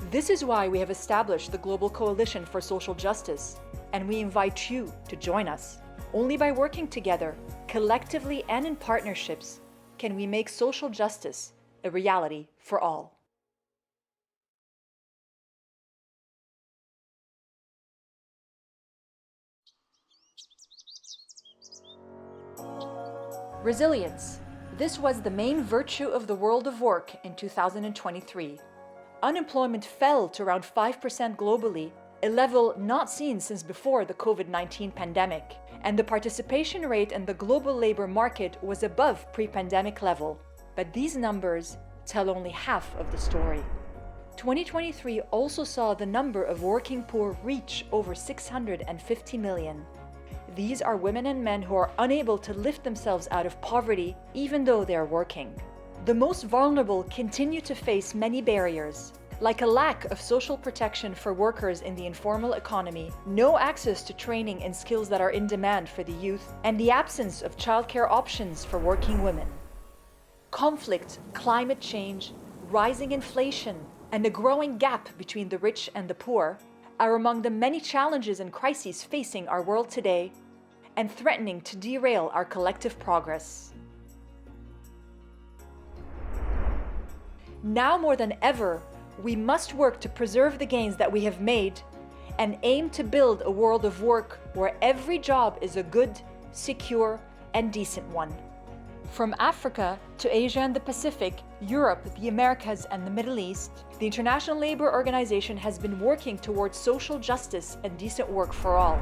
This is why we have established the Global Coalition for Social Justice, and we invite you to join us. Only by working together, collectively and in partnerships, can we make social justice a reality for all. Resilience. This was the main virtue of the world of work in 2023. Unemployment fell to around 5% globally, a level not seen since before the COVID-19 pandemic, and the participation rate in the global labor market was above pre-pandemic level. But these numbers tell only half of the story. 2023 also saw the number of working poor reach over 650 million. These are women and men who are unable to lift themselves out of poverty even though they are working. The most vulnerable continue to face many barriers, like a lack of social protection for workers in the informal economy, no access to training and skills that are in demand for the youth, and the absence of childcare options for working women. Conflict, climate change, rising inflation, and a growing gap between the rich and the poor are among the many challenges and crises facing our world today and threatening to derail our collective progress. Now more than ever, we must work to preserve the gains that we have made and aim to build a world of work where every job is a good, secure, and decent one. From Africa to Asia and the Pacific, Europe, the Americas, and the Middle East, the International Labour Organization has been working towards social justice and decent work for all.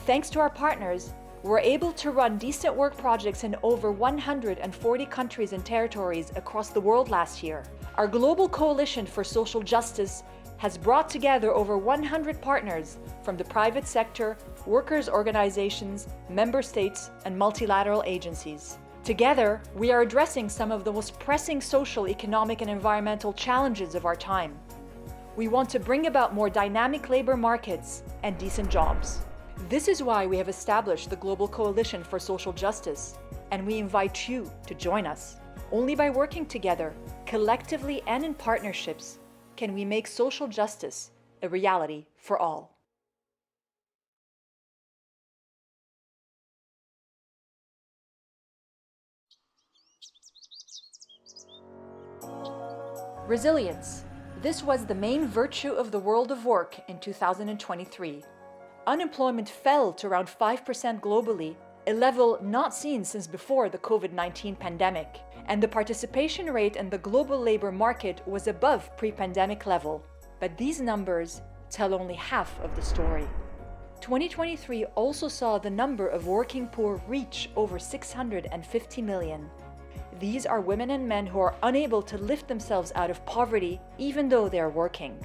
Thanks to our partners, we're able to run decent work projects in over 140 countries and territories across the world last year. Our Global Coalition for Social Justice has brought together over 100 partners from the private sector, workers' organizations, member states, and multilateral agencies. Together, we are addressing some of the most pressing social, economic, and environmental challenges of our time. We want to bring about more dynamic labor markets and decent jobs. This is why we have established the Global Coalition for Social Justice, and we invite you to join us. Only by working together, collectively and in partnerships, can we make social justice a reality for all. Resilience. This was the main virtue of the world of work in 2023. Unemployment fell to around 5% globally, a level not seen since before the COVID-19 pandemic, and the participation rate in the global labor market was above pre-pandemic level. But these numbers tell only half of the story. 2023 also saw the number of working poor reach over 650 million. These are women and men who are unable to lift themselves out of poverty even though they are working.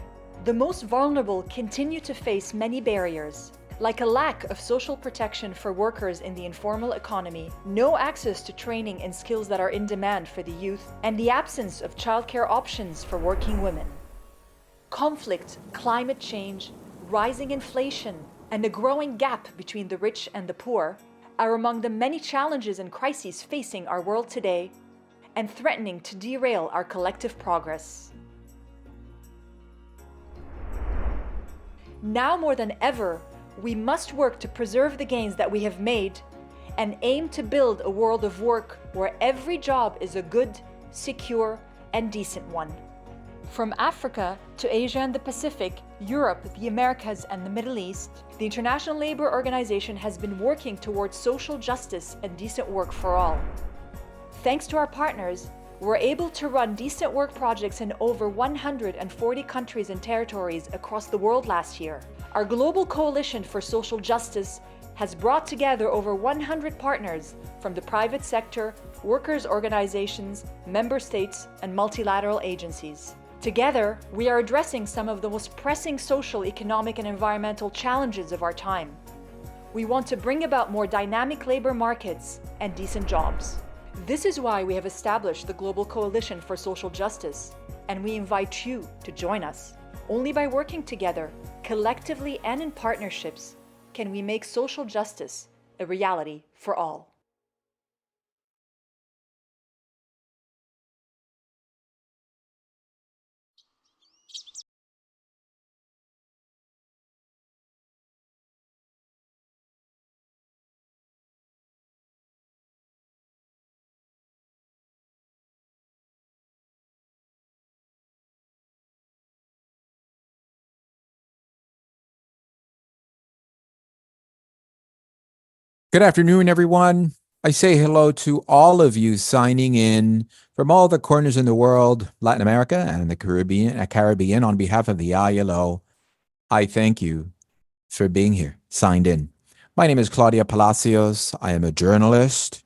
The most vulnerable continue to face many barriers, like a lack of social protection for workers in the informal economy, no access to training and skills that are in demand for the youth, and the absence of childcare options for working women. Conflict, climate change, rising inflation, and a growing gap between the rich and the poor are among the many challenges and crises facing our world today and threatening to derail our collective progress. Now more than ever, we must work to preserve the gains that we have made and aim to build a world of work where every job is a good, secure, and decent one. From Africa to Asia and the Pacific, Europe, the Americas, and the Middle East, the International Labour Organization has been working towards social justice and decent work for all. Thanks to our partners, we're able to run decent work projects in over 140 countries and territories across the world last year. Our Global Coalition for Social Justice has brought together over 100 partners from the private sector, workers' organizations, member states, and multilateral agencies. Together, we are addressing some of the most pressing social, economic, and environmental challenges of our time. We want to bring about more dynamic labor markets and decent jobs. This is why we have established the Global Coalition for Social Justice, and we invite you to join us. Only by working together, collectively and in partnerships, can we make social justice a reality for all. Good afternoon, everyone. I say hello to all of you signing in from all the corners in the world, Latin America and the Caribbean on behalf of the ILO. I thank you for being here, signed in. My name is Claudia Palacios. I am a journalist,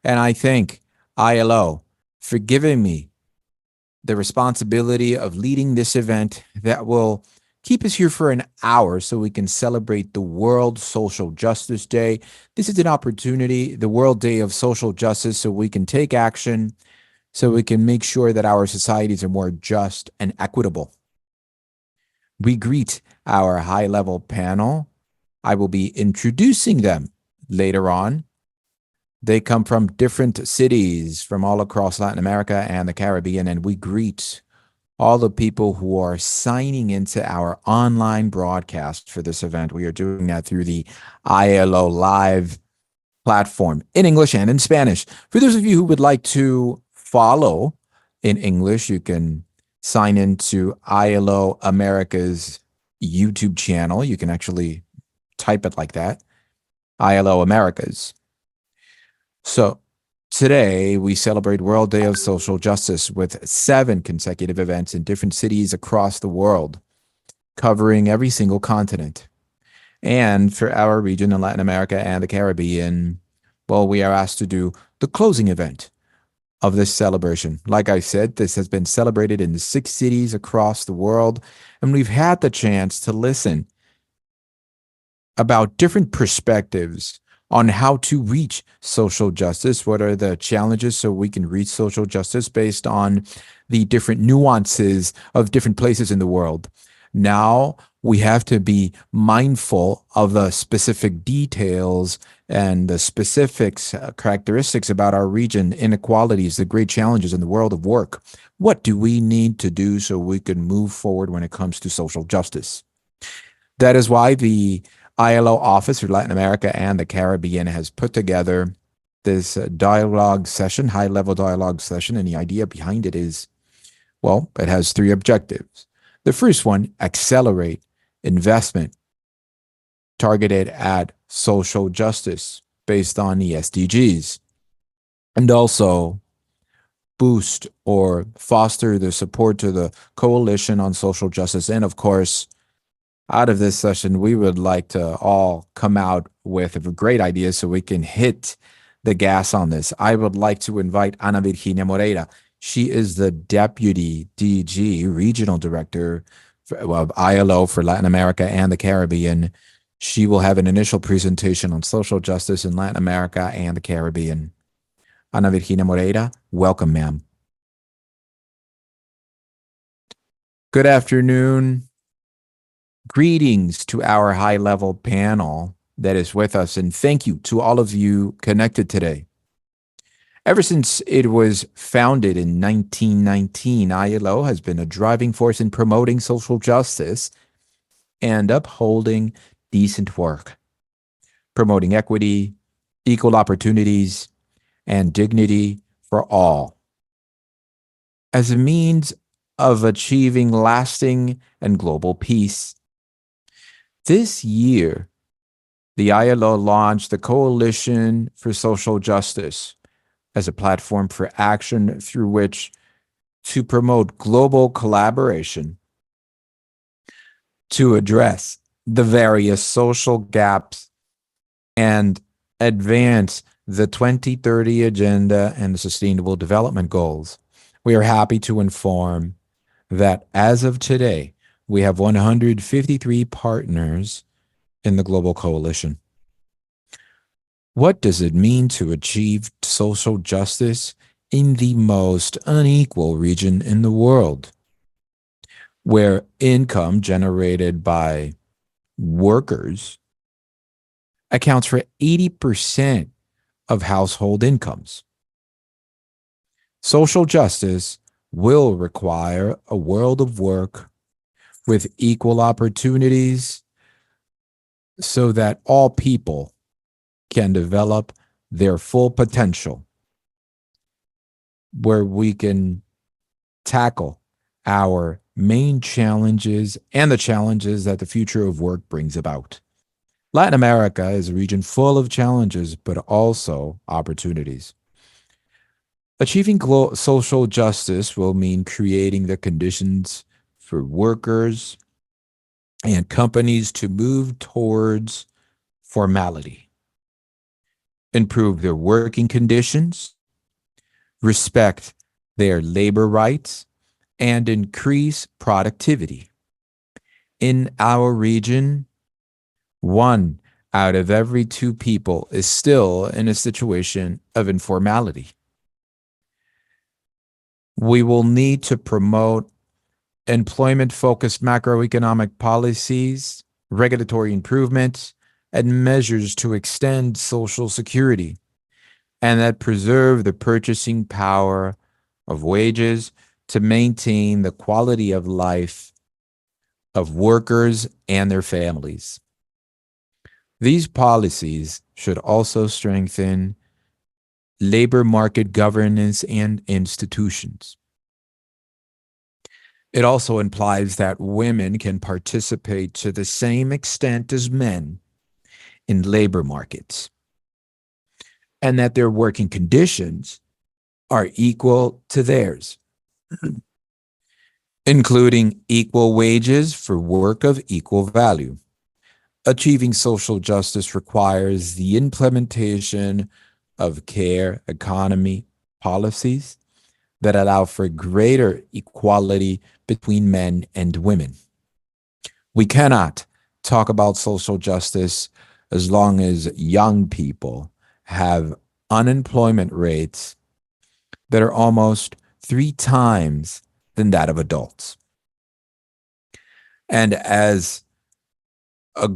and I thank ILO for giving me the responsibility of leading this event that will keep us here for an hour so we can celebrate the World Social Justice Day. This is an opportunity, the World Day of Social Justice, so we can take action, so we can make sure that our societies are more just and equitable. We greet our high level panel. I will be introducing them later on. They come from different cities from all across Latin America and the Caribbean, and we greet all the people who are signing into our online broadcast for this event. We are doing that through the ILO Live platform in English and in Spanish. For those of you who would like to follow in English, you can sign into ILO America's YouTube channel. You can actually type it like that, ILO Americas. So today we celebrate World Day of Social Justice with 7 consecutive events in different cities across the world, covering every single continent. And for our region in Latin America and the Caribbean, well, we are asked to do the closing event of this celebration. Like I said, this has been celebrated in 6 cities across the world, and we've had the chance to listen about different perspectives on how to reach social justice. What are the challenges so we can reach social justice based on the different nuances of different places in the world? Now we have to be mindful of the specific details and the specifics, characteristics about our region, inequalities, the great challenges in the world of work. What do we need to do so we can move forward when it comes to social justice? That is why the ILO office for Latin America and the Caribbean has put together this dialogue session, high level dialogue session. And the idea behind it is, well, it has 3 objectives. The first one, accelerate investment targeted at social justice based on the SDGs, and also boost or foster the support to the coalition on social justice. And of course, out of this session, we would like to all come out with a great idea so we can hit the gas on this. I would like to invite Ana Virginia Moreira. She is the Deputy DG, Regional Director of ILO for Latin America and the Caribbean. She will have an initial presentation on social justice in Latin America and the Caribbean. Ana Virginia Moreira, welcome, ma'am. Good afternoon. Greetings to our high level panel that is with us, and thank you to all of you connected today. Ever since it was founded in 1919, ILO has been a driving force in promoting social justice and upholding decent work, promoting equity, equal opportunities, and dignity for all as a means of achieving lasting and global peace. This year, the ILO launched the Coalition for Social Justice as a platform for action through which to promote global collaboration to address the various social gaps and advance the 2030 Agenda and the Sustainable Development Goals. We are happy to inform that as of today, we have 153 partners in the Global Coalition. What does it mean to achieve social justice in the most unequal region in the world, where income generated by workers accounts for 80% of household incomes? Social justice will require a world of work with equal opportunities so that all people can develop their full potential, where we can tackle our main challenges and the challenges that the future of work brings about. Latin America is a region full of challenges, but also opportunities. Achieving social justice will mean creating the conditions for workers and companies to move towards formality, improve their working conditions, respect their labor rights, and increase productivity. In our region, 1 out of every 2 people is still in a situation of informality. We will need to promote employment-focused macroeconomic policies, regulatory improvements, and measures to extend social security and that preserve the purchasing power of wages to maintain the quality of life of workers and their families. These policies should also strengthen labor market governance and institutions. It also implies that women can participate to the same extent as men in labor markets, and that their working conditions are equal to theirs, including equal wages for work of equal value. Achieving social justice requires the implementation of care economy policies that allow for greater equality between men and women. We cannot talk about social justice as long as young people have unemployment rates that are almost 3 times than that of adults. And as a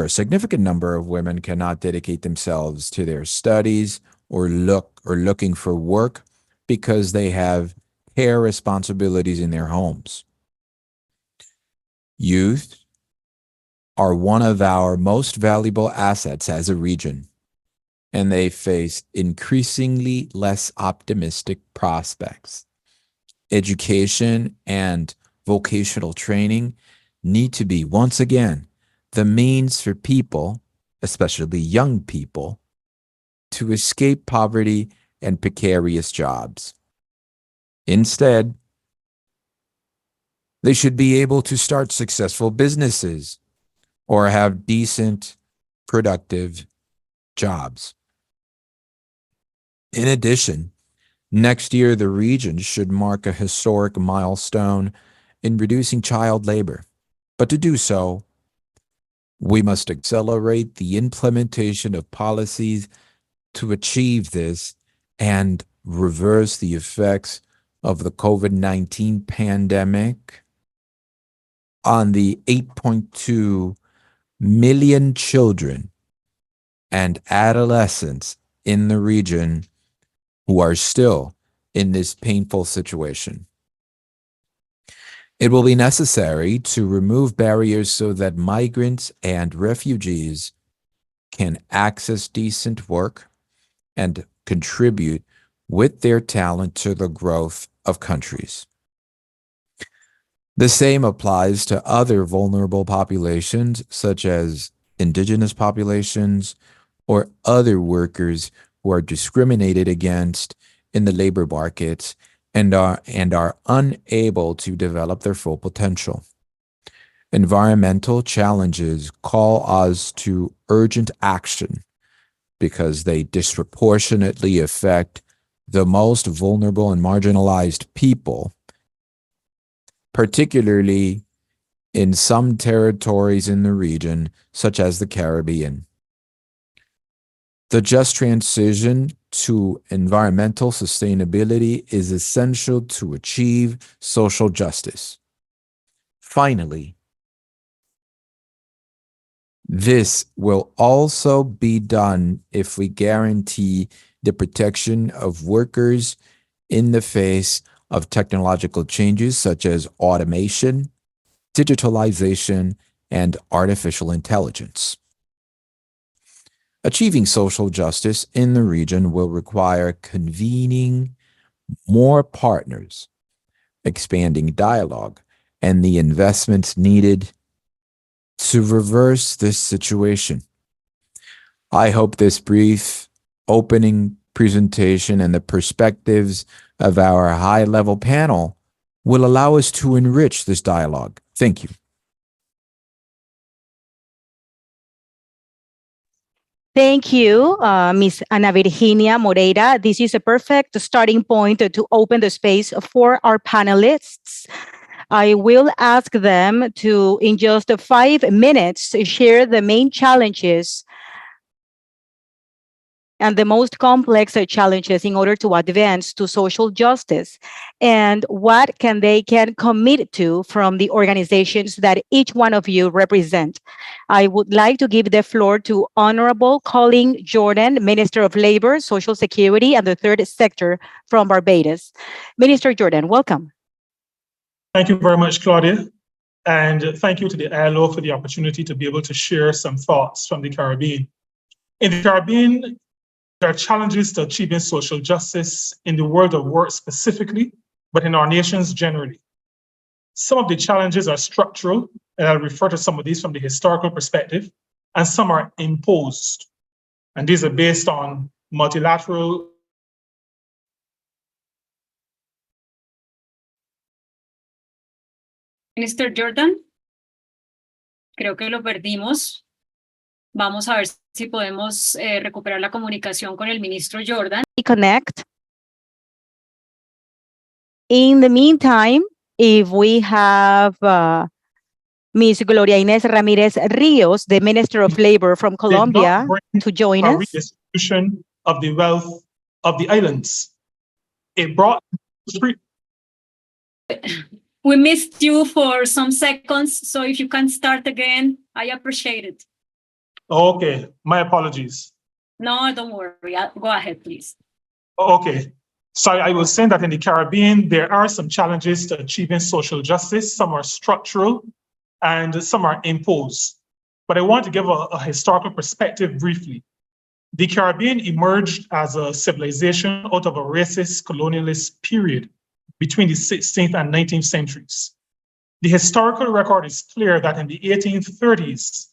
significant number of women cannot dedicate themselves to their studies or looking for work because they have care responsibilities in their homes. Youth are one of our most valuable assets as a region, and they face increasingly less optimistic prospects. Education and vocational training need to be, once again, the means for people, especially young people, to escape poverty and precarious jobs. Instead, they should be able to start successful businesses or have decent, productive jobs. In addition, next year the region should mark a historic milestone in reducing child labor. But to do so, we must accelerate the implementation of policies to achieve this and reverse the effects of the COVID-19 pandemic on the 8.2 million children and adolescents in the region who are still in this painful situation. It will be necessary to remove barriers so that migrants and refugees can access decent work and contribute with their talent to the growth of countries. The same applies to other vulnerable populations, such as indigenous populations or other workers who are discriminated against in the labor markets and are unable to develop their full potential. Environmental challenges call us to urgent action because they disproportionately affect the most vulnerable and marginalized people, particularly in some territories in the region, such as the Caribbean. The just transition to environmental sustainability is essential to achieve social justice. Finally, this will also be done if we guarantee the protection of workers in the face of technological changes such as automation, digitalization, and artificial intelligence. Achieving social justice in the region will require convening more partners, expanding dialogue, and the investments needed to reverse this situation. I hope this brief opening presentation and the perspectives of our high-level panel will allow us to enrich this dialogue. Thank you. Thank you, Ms. Ana Virginia Moreira. This is a perfect starting point to open the space for our panelists. I will ask them to, in just 5 minutes, share the main challenges and the most complex challenges in order to advance to social justice, and what they can commit to from the organizations that each one of you represent. I would like to give the floor to Honorable Colin Jordan, Minister of Labor, Social Security, and the Third Sector from Barbados. Minister Jordan, welcome. Thank you very much, Claudia. And thank you to the ILO for the opportunity to be able to share some thoughts from the Caribbean. In the Caribbean, there are challenges to achieving social justice in the world of work specifically, but in our nations generally. Some of the challenges are structural, and I'll refer to some of these from the historical perspective, and some are imposed. And these are based on multilateral. Minister Jordan, creo que lo perdimos. Vamos a ver si podemos recuperar la comunicación con el ministro Jordan. Connect. In the meantime, if we have Ms. Gloria Inés Ramirez Rios, the Minister of Labor from Colombia, to join us. Redistribution of the wealth of the islands. It brought. We missed you for some seconds, so if you can start again, I appreciate it. Okay, my apologies. No, don't worry. Go ahead, please. Okay, so I was saying that in the Caribbean, there are some challenges to achieving social justice. Some are structural and some are imposed. But I want to give a historical perspective briefly. The Caribbean emerged as a civilization out of a racist colonialist period between the 16th and 19th centuries. The historical record is clear that in the 1830s,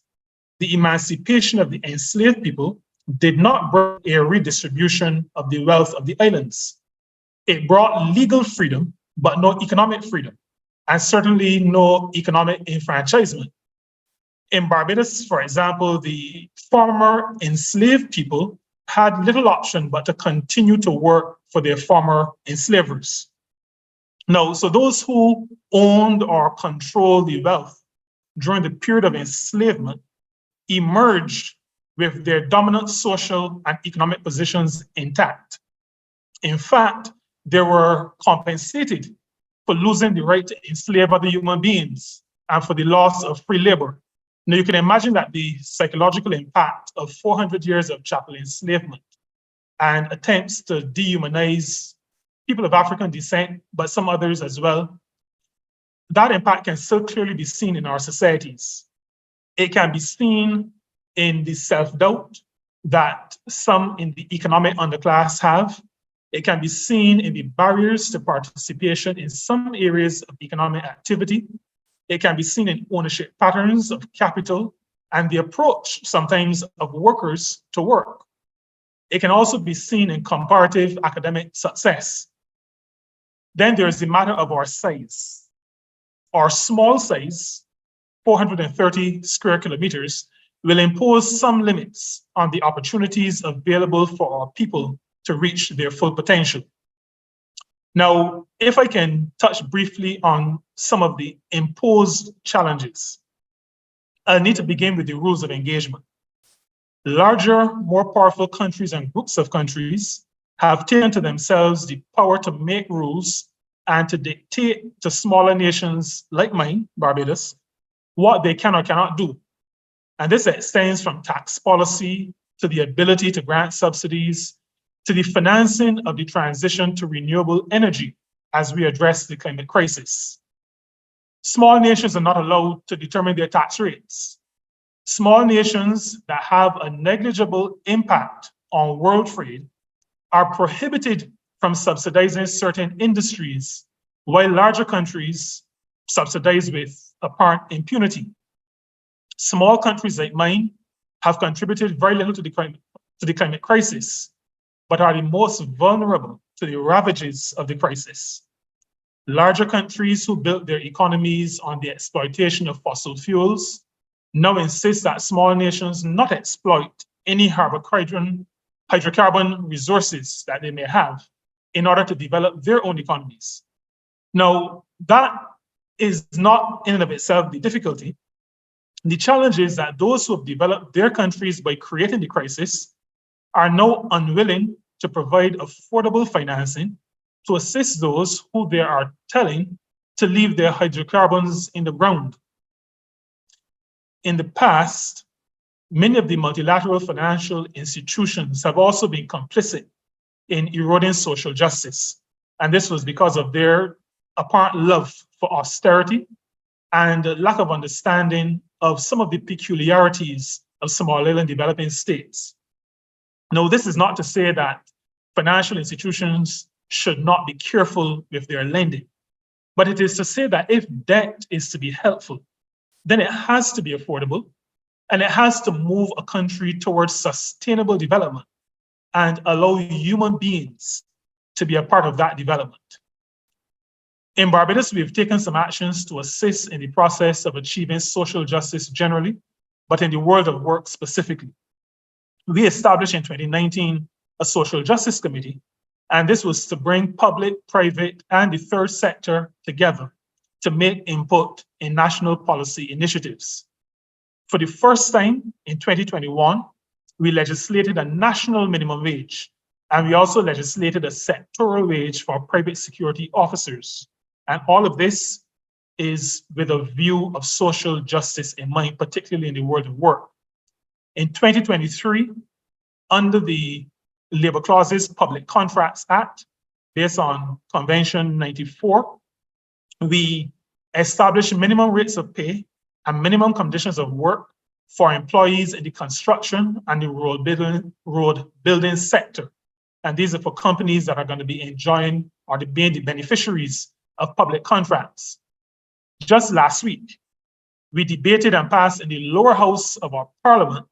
the emancipation of the enslaved people did not bring a redistribution of the wealth of the islands. It brought legal freedom, but no economic freedom, and certainly no economic enfranchisement. In Barbados, for example, the former enslaved people had little option but to continue to work for their former enslavers. Now, so those who owned or controlled the wealth during the period of enslavement emerged with their dominant social and economic positions intact. In fact, they were compensated for losing the right to enslave other human beings and for the loss of free labor. Now, you can imagine that the psychological impact of 400 years of chattel enslavement and attempts to dehumanize people of African descent, but some others as well, that impact can still clearly be seen in our societies. It can be seen in the self-doubt that some in the economic underclass have. It can be seen in the barriers to participation in some areas of economic activity. It can be seen in ownership patterns of capital and the approach sometimes of workers to work. It can also be seen in comparative academic success. Then there's the matter of our size. Our small size, 430 square kilometers, will impose some limits on the opportunities available for our people to reach their full potential. Now, if I can touch briefly on some of the imposed challenges, I need to begin with the rules of engagement. Larger, more powerful countries and groups of countries have taken to themselves the power to make rules and to dictate to smaller nations like mine, Barbados, what they can or cannot do. And this extends from tax policy to the ability to grant subsidies to the financing of the transition to renewable energy as we address the climate crisis. Small nations are not allowed to determine their tax rates. Small nations that have a negligible impact on world trade are prohibited from subsidizing certain industries, while larger countries subsidize with apparent impunity. Small countries like mine have contributed very little to the climate crisis, but are the most vulnerable to the ravages of the crisis. Larger countries who built their economies on the exploitation of fossil fuels now insist that small nations not exploit any hydrocarbon resources that they may have in order to develop their own economies. Now, that is not in and of itself the difficulty. The challenge is that those who have developed their countries by creating the crisis are now unwilling to provide affordable financing to assist those who they are telling to leave their hydrocarbons in the ground. In the past, many of the multilateral financial institutions have also been complicit in eroding social justice. And this was because of their apparent love for austerity and lack of understanding of some of the peculiarities of small island developing states. Now, this is not to say that financial institutions should not be careful with their lending, but it is to say that if debt is to be helpful, then it has to be affordable, and it has to move a country towards sustainable development and allow human beings to be a part of that development. In Barbados, we've taken some actions to assist in the process of achieving social justice generally, but in the world of work specifically. We established in 2019 a social justice committee, and this was to bring public, private, and the third sector together to make input in national policy initiatives. For the first time in 2021, we legislated a national minimum wage, and we also legislated a sectoral wage for private security officers. And all of this is with a view of social justice in mind, particularly in the world of work. In 2023, under the Labor Clauses Public Contracts Act, based on Convention 94, we established minimum rates of pay and minimum conditions of work for employees in the construction and the road building sector. And these are for companies that are going to be enjoying or being the beneficiaries of public contracts. Just last week, we debated and passed in the lower house of our parliament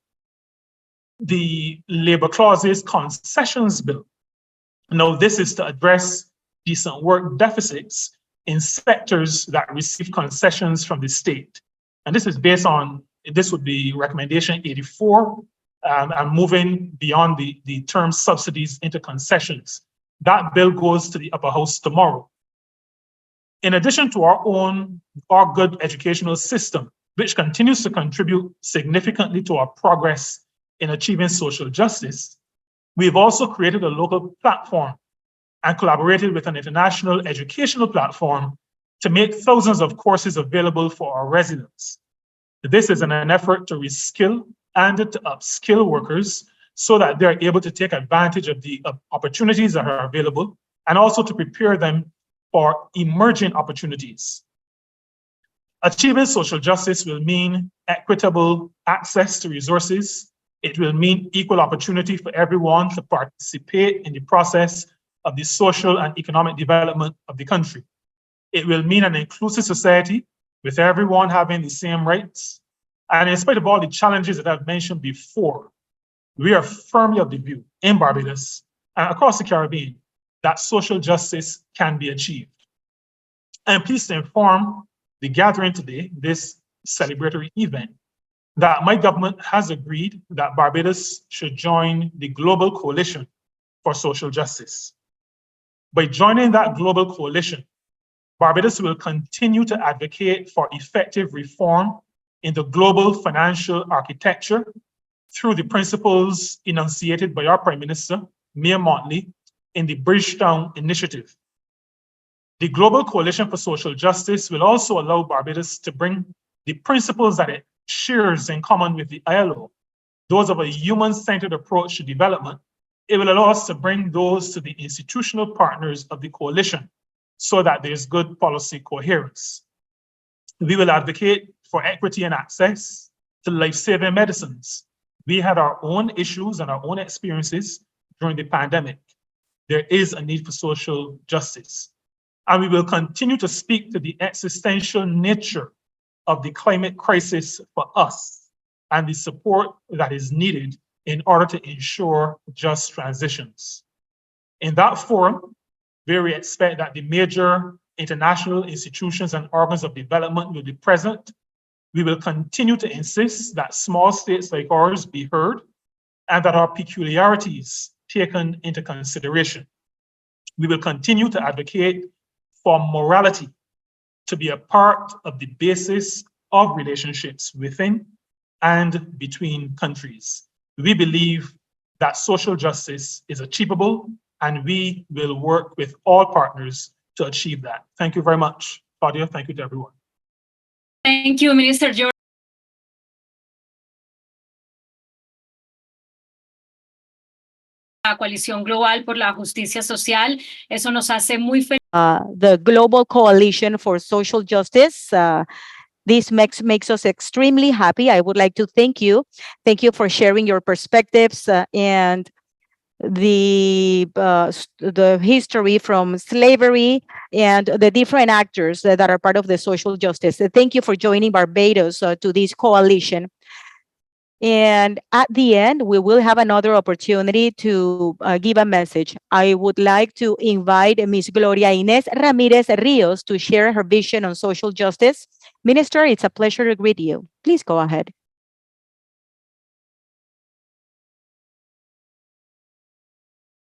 the Labor Clauses Concessions Bill. Now, this is to address decent work deficits in sectors that receive concessions from the state. And this is based on, this would be recommendation 84, and moving beyond the term subsidies into concessions. That bill goes to the upper house tomorrow. In addition to our good educational system, which continues to contribute significantly to our progress in achieving social justice, we've also created a local platform and collaborated with an international educational platform to make thousands of courses available for our residents. This is in an effort to reskill and to upskill workers so that they're able to take advantage of the opportunities that are available, and also to prepare them for emerging opportunities. Achieving social justice will mean equitable access to resources. It will mean equal opportunity for everyone to participate in the process of the social and economic development of the country. It will mean an inclusive society with everyone having the same rights. And in spite of all the challenges that I've mentioned before, we are firmly of the view in Barbados and across the Caribbean that social justice can be achieved. I am pleased to inform the gathering today, this celebratory event, that my government has agreed that Barbados should join the Global Coalition for Social Justice. By joining that global coalition, Barbados will continue to advocate for effective reform in the global financial architecture through the principles enunciated by our Prime Minister, Mayor Montley, in the Bridgetown Initiative. The Global Coalition for Social Justice will also allow Barbados to bring the principles that it shares in common with the ILO, those of a human-centered approach to development. It will allow us to bring those to the institutional partners of the coalition so that there's good policy coherence. We will advocate for equity and access to life-saving medicines. We had our own issues and our own experiences during the pandemic. There is a need for social justice. And we will continue to speak to the existential nature of the climate crisis for us and the support that is needed in order to ensure just transitions. In that forum, we expect that the major international institutions and organs of development will be present. We will continue to insist that small states like ours be heard and that our peculiarities taken into consideration. We will continue to advocate for morality to be a part of the basis of relationships within and between countries. We believe that social justice is achievable, and we will work with all partners to achieve that. Thank you very much, Claudia. Thank you to everyone. Thank you, Minister George. La coalición global por la justicia social, eso nos hace muy felices. The Global Coalition for Social Justice. This makes us extremely happy. I would like to thank you. Thank you for sharing your perspectives and the history from slavery and the different actors that are part of the social justice. Thank you for joining Barbados to this coalition. And at the end, we will have another opportunity to give a message. I would like to invite Ms. Gloria Inés Ramirez Rios to share her vision on social justice. Minister, it's a pleasure to greet you. Please go ahead.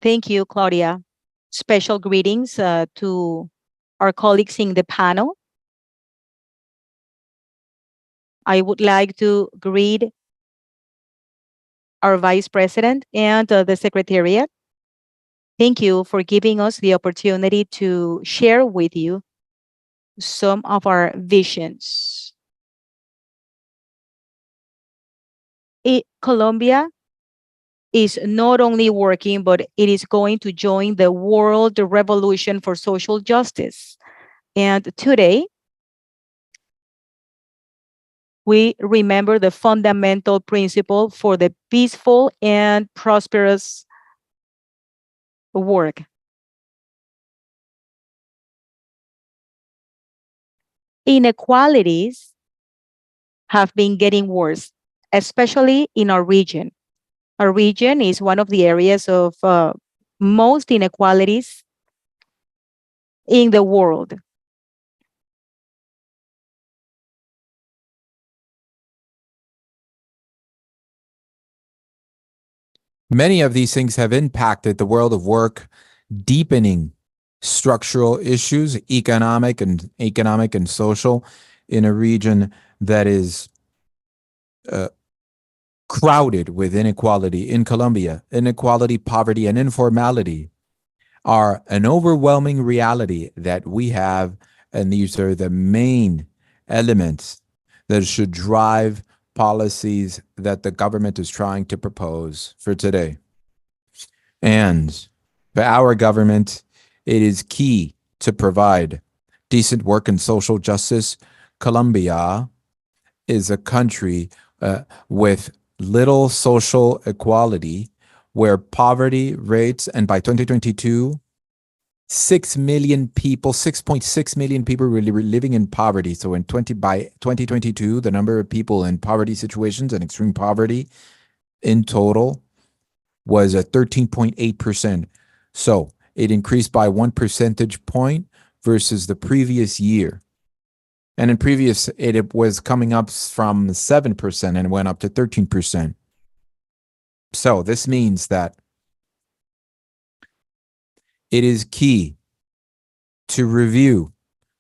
Thank you, Claudia. Special greetings to our colleagues in the panel. I would like to greet our Vice President and the Secretariat. Thank you for giving us the opportunity to share with you some of our visions. Colombia is not only working, but it is going to join the world revolution for social justice. And today, we remember the fundamental principle for the peaceful and prosperous work. Inequalities have been getting worse, especially in our region. Our region is one of the areas of most inequalities in the world. Many of these things have impacted the world of work, deepening structural issues, economic and social, in a region that is crowded with inequality. In Colombia, inequality, poverty, and informality are an overwhelming reality that we have, and these are the main elements that should drive policies that the government is trying to propose for today. And for our government, it is key to provide decent work and social justice. Colombia is a country with little social equality, where poverty rates, and by 2022, 6 million people, 6.6 million people were living in poverty. So by 2022, the number of people in poverty situations and extreme poverty in total was at 13.8%. So it increased by 1 percentage point versus the previous year. And in previous, it was coming up from 7% and went up to 13%. So this means that it is key to review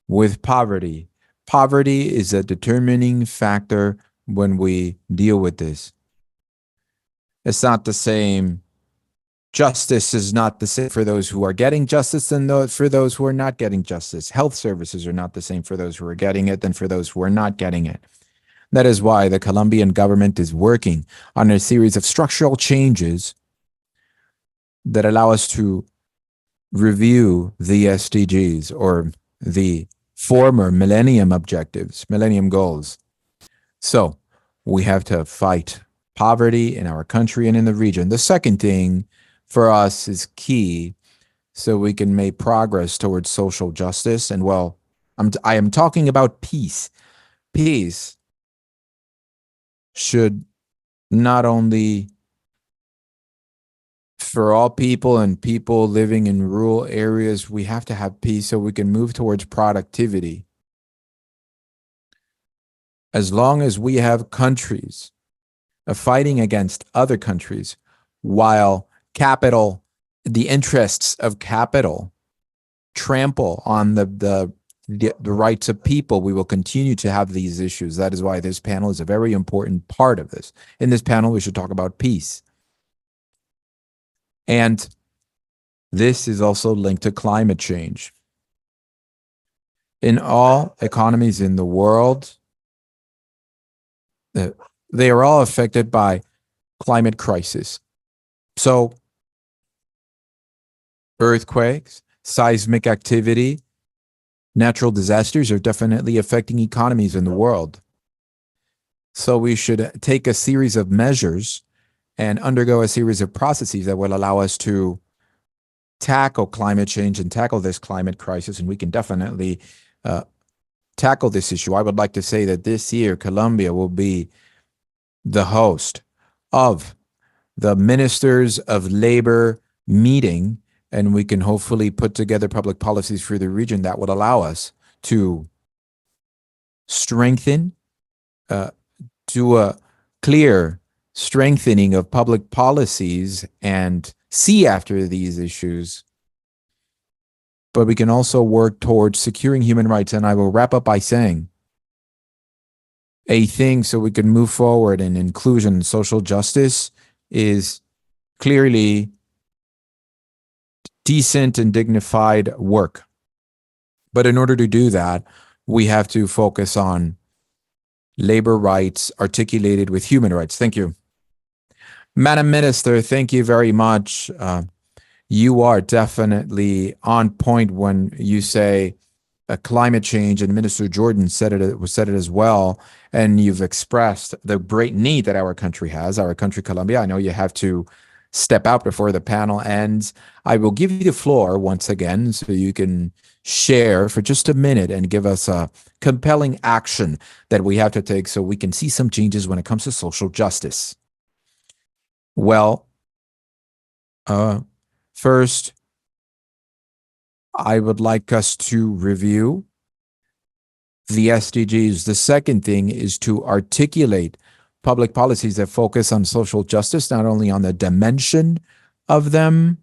with poverty. Poverty is a determining factor when we deal with this. It's not the same. Justice is not the same for those who are getting justice and for those who are not getting justice. Health services are not the same for those who are getting it than for those who are not getting it. That is why the Colombian government is working on a series of structural changes that allow us to review the SDGs, or the former Millennium Objectives, Millennium Goals. So we have to fight poverty in our country and in the region. The second thing for us is key so we can make progress towards social justice. And well, I am talking about peace. peace should not only for all people and people living in rural areas, we have to have peace so we can move towards productivity. As long as we have countries fighting against other countries, while the interests of capital trample on the rights of people, we will continue to have these issues. That is why this panel is a very important part of this. In this panel, we should talk about peace. And this is also linked to climate change. In all economies in the world, they are all affected by climate crisis. So earthquakes, seismic activity, natural disasters are definitely affecting economies in the world. So we should take a series of measures and undergo a series of processes that will allow us to tackle climate change and tackle this climate crisis, and we can definitely tackle this issue. I would like to say that this year, Colombia will be the host of the Ministers of Labor meeting, and we can hopefully put together public policies for the region that would allow us to strengthen, do a clear strengthening of public policies and see after these issues. But we can also work towards securing human rights. And I will wrap up by saying a thing so we can move forward in inclusion and social justice is clearly decent and dignified work. But in order to do that, we have to focus on labor rights articulated with human rights. Thank you. Madam Minister, thank you very much. You are definitely on point when you say climate change, and Minister Jordan said it as well, and you've expressed the great need that our country has, our country, Colombia. I know you have to step out before the panel ends. I will give you the floor once again so you can share for just a minute and give us a compelling action that we have to take so we can see some changes when it comes to social justice. Well, first, I would like us to review the SDGs. The second thing is to articulate public policies that focus on social justice, not only on the dimension of them,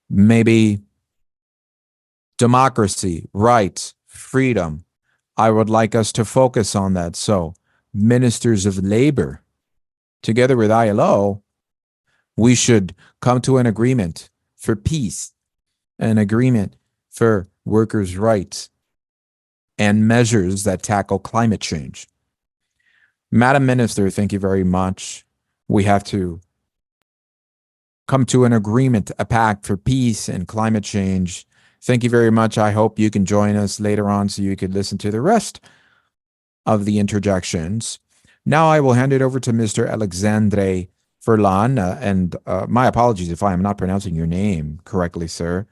maybe democracy, rights, freedom. I would like us to focus on that. So, ministers of labor, together with ILO, we should come to an agreement for peace, an agreement for workers' rights, and measures that tackle climate change. Madam Minister, thank you very much. We have to come to an agreement, a pact for peace and climate change. Thank you very much. I hope you can join us later on so you could listen to the rest of the interjections. Now I will hand it over to Mr. Alexandre Furlan, and my apologies if I am not pronouncing your name correctly, sir.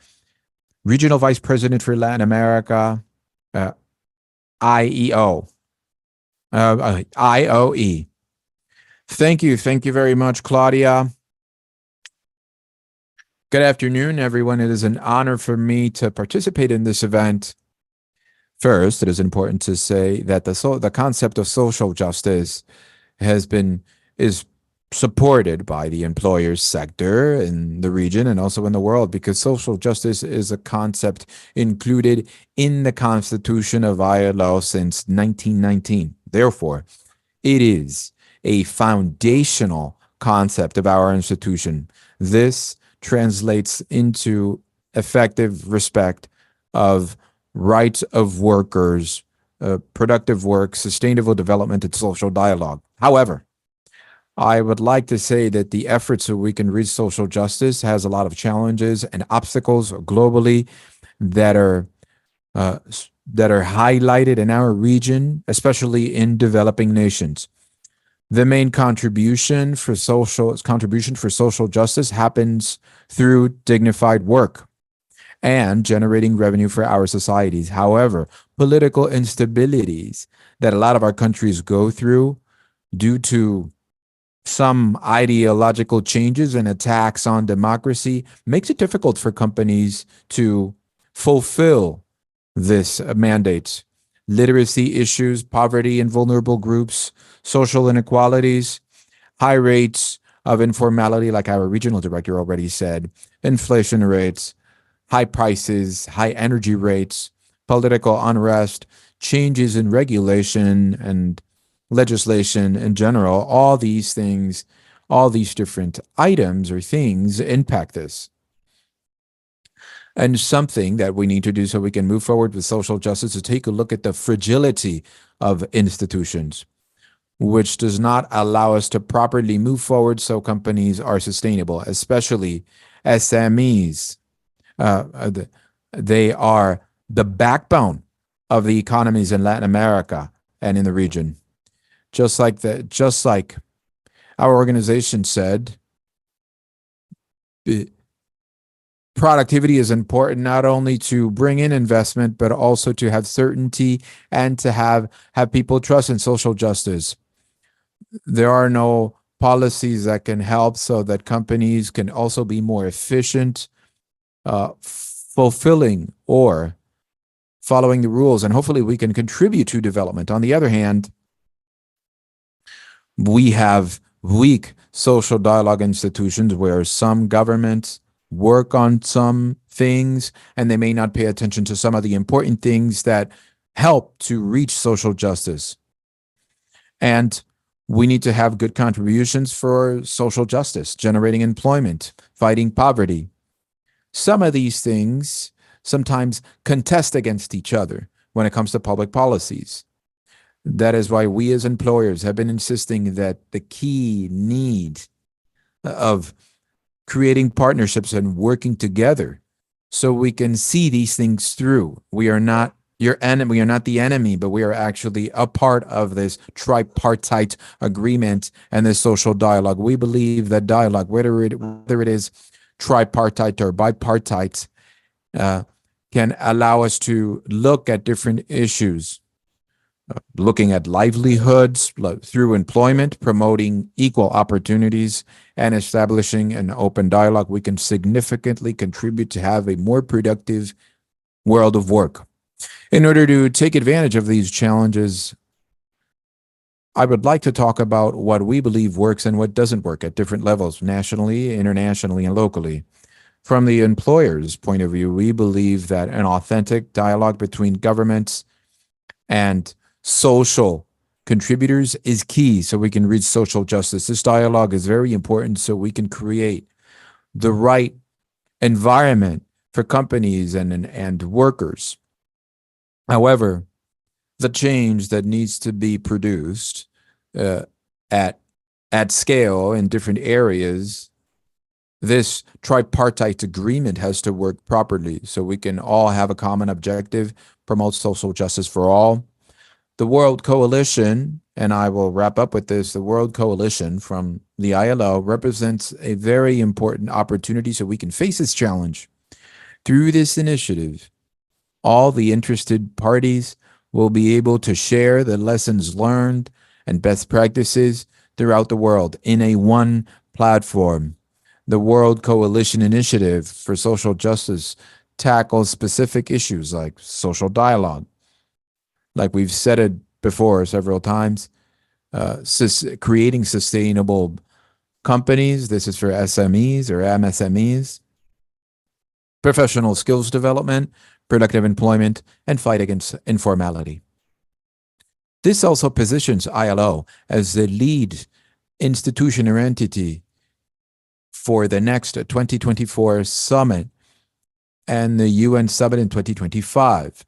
Regional Vice President for Latin America, IOE. Thank you very much, Claudia. Good afternoon, everyone. It is an honor for me to participate in this event. First, it is important to say that the concept of social justice is supported by the employers sector in the region and also in the world, because social justice is a concept included in the Constitution of ILO since 1919. Therefore, it is a foundational concept of our institution. This translates into effective respect of rights of workers, productive work, sustainable development, and social dialogue. However, I would like to say that the efforts so we can reach social justice has a lot of challenges and obstacles globally that are highlighted in our region, especially in developing nations. The main contribution for social justice happens through dignified work. and generating revenue for our societies. However, political instabilities that a lot of our countries go through due to some ideological changes and attacks on democracy makes it difficult for companies to fulfill this mandate. Literacy issues, poverty in vulnerable groups, social inequalities, high rates of informality, like our regional director already said, inflation rates, high prices, high energy rates, political unrest, changes in regulation and legislation in general, all these things, all these different items or things impact this. And something that we need to do so we can move forward with social justice is take a look at the fragility of institutions, which does not allow us to properly move forward so companies are sustainable, especially SMEs. They are the backbone of the economies in Latin America and in the region. Just like our organization said, productivity is important not only to bring in investment, but also to have certainty and to have people trust in social justice. There are no policies that can help so that companies can also be more efficient, fulfilling or following the rules, and hopefully we can contribute to development. On the other hand, we have weak social dialogue institutions where some governments work on some things and they may not pay attention to some of the important things that help to reach social justice. And we need to have good contributions for social justice, generating employment, fighting poverty. Some of these things sometimes contest against each other when it comes to public policies. That is why we as employers have been insisting that the key need of creating partnerships and working together so we can see these things through. We are not your enemy, we are not the enemy, but we are actually a part of this tripartite agreement and this social dialogue. We believe that dialogue, whether it is tripartite or bipartite, can allow us to look at different issues, looking at livelihoods through employment, promoting equal opportunities, and establishing an open dialogue. We can significantly contribute to have a more productive world of work. In order to take advantage of these challenges, I would like to talk about what we believe works and what doesn't work at different levels, nationally, internationally, and locally. From the employer's point of view, we believe that an authentic dialogue between governments and social contributors is key so we can reach social justice. This dialogue is very important so we can create the right environment for companies and workers. However, the change that needs to be produced at scale in different areas, this tripartite agreement has to work properly so we can all have a common objective, promote social justice for all. The World Coalition, and I will wrap up with this, the World Coalition from the ILO represents a very important opportunity so we can face this challenge. Through this initiative, all the interested parties will be able to share the lessons learned and best practices throughout the world in a one platform. The World Coalition Initiative for Social Justice tackles specific issues like social dialogue. Like we've said it before several times, creating sustainable companies. This is for SMEs or MSMEs. Professional skills development, productive employment, and fight against informality. This also positions ILO as the lead institution or entity for the next 2024 summit and the UN summit in 2025.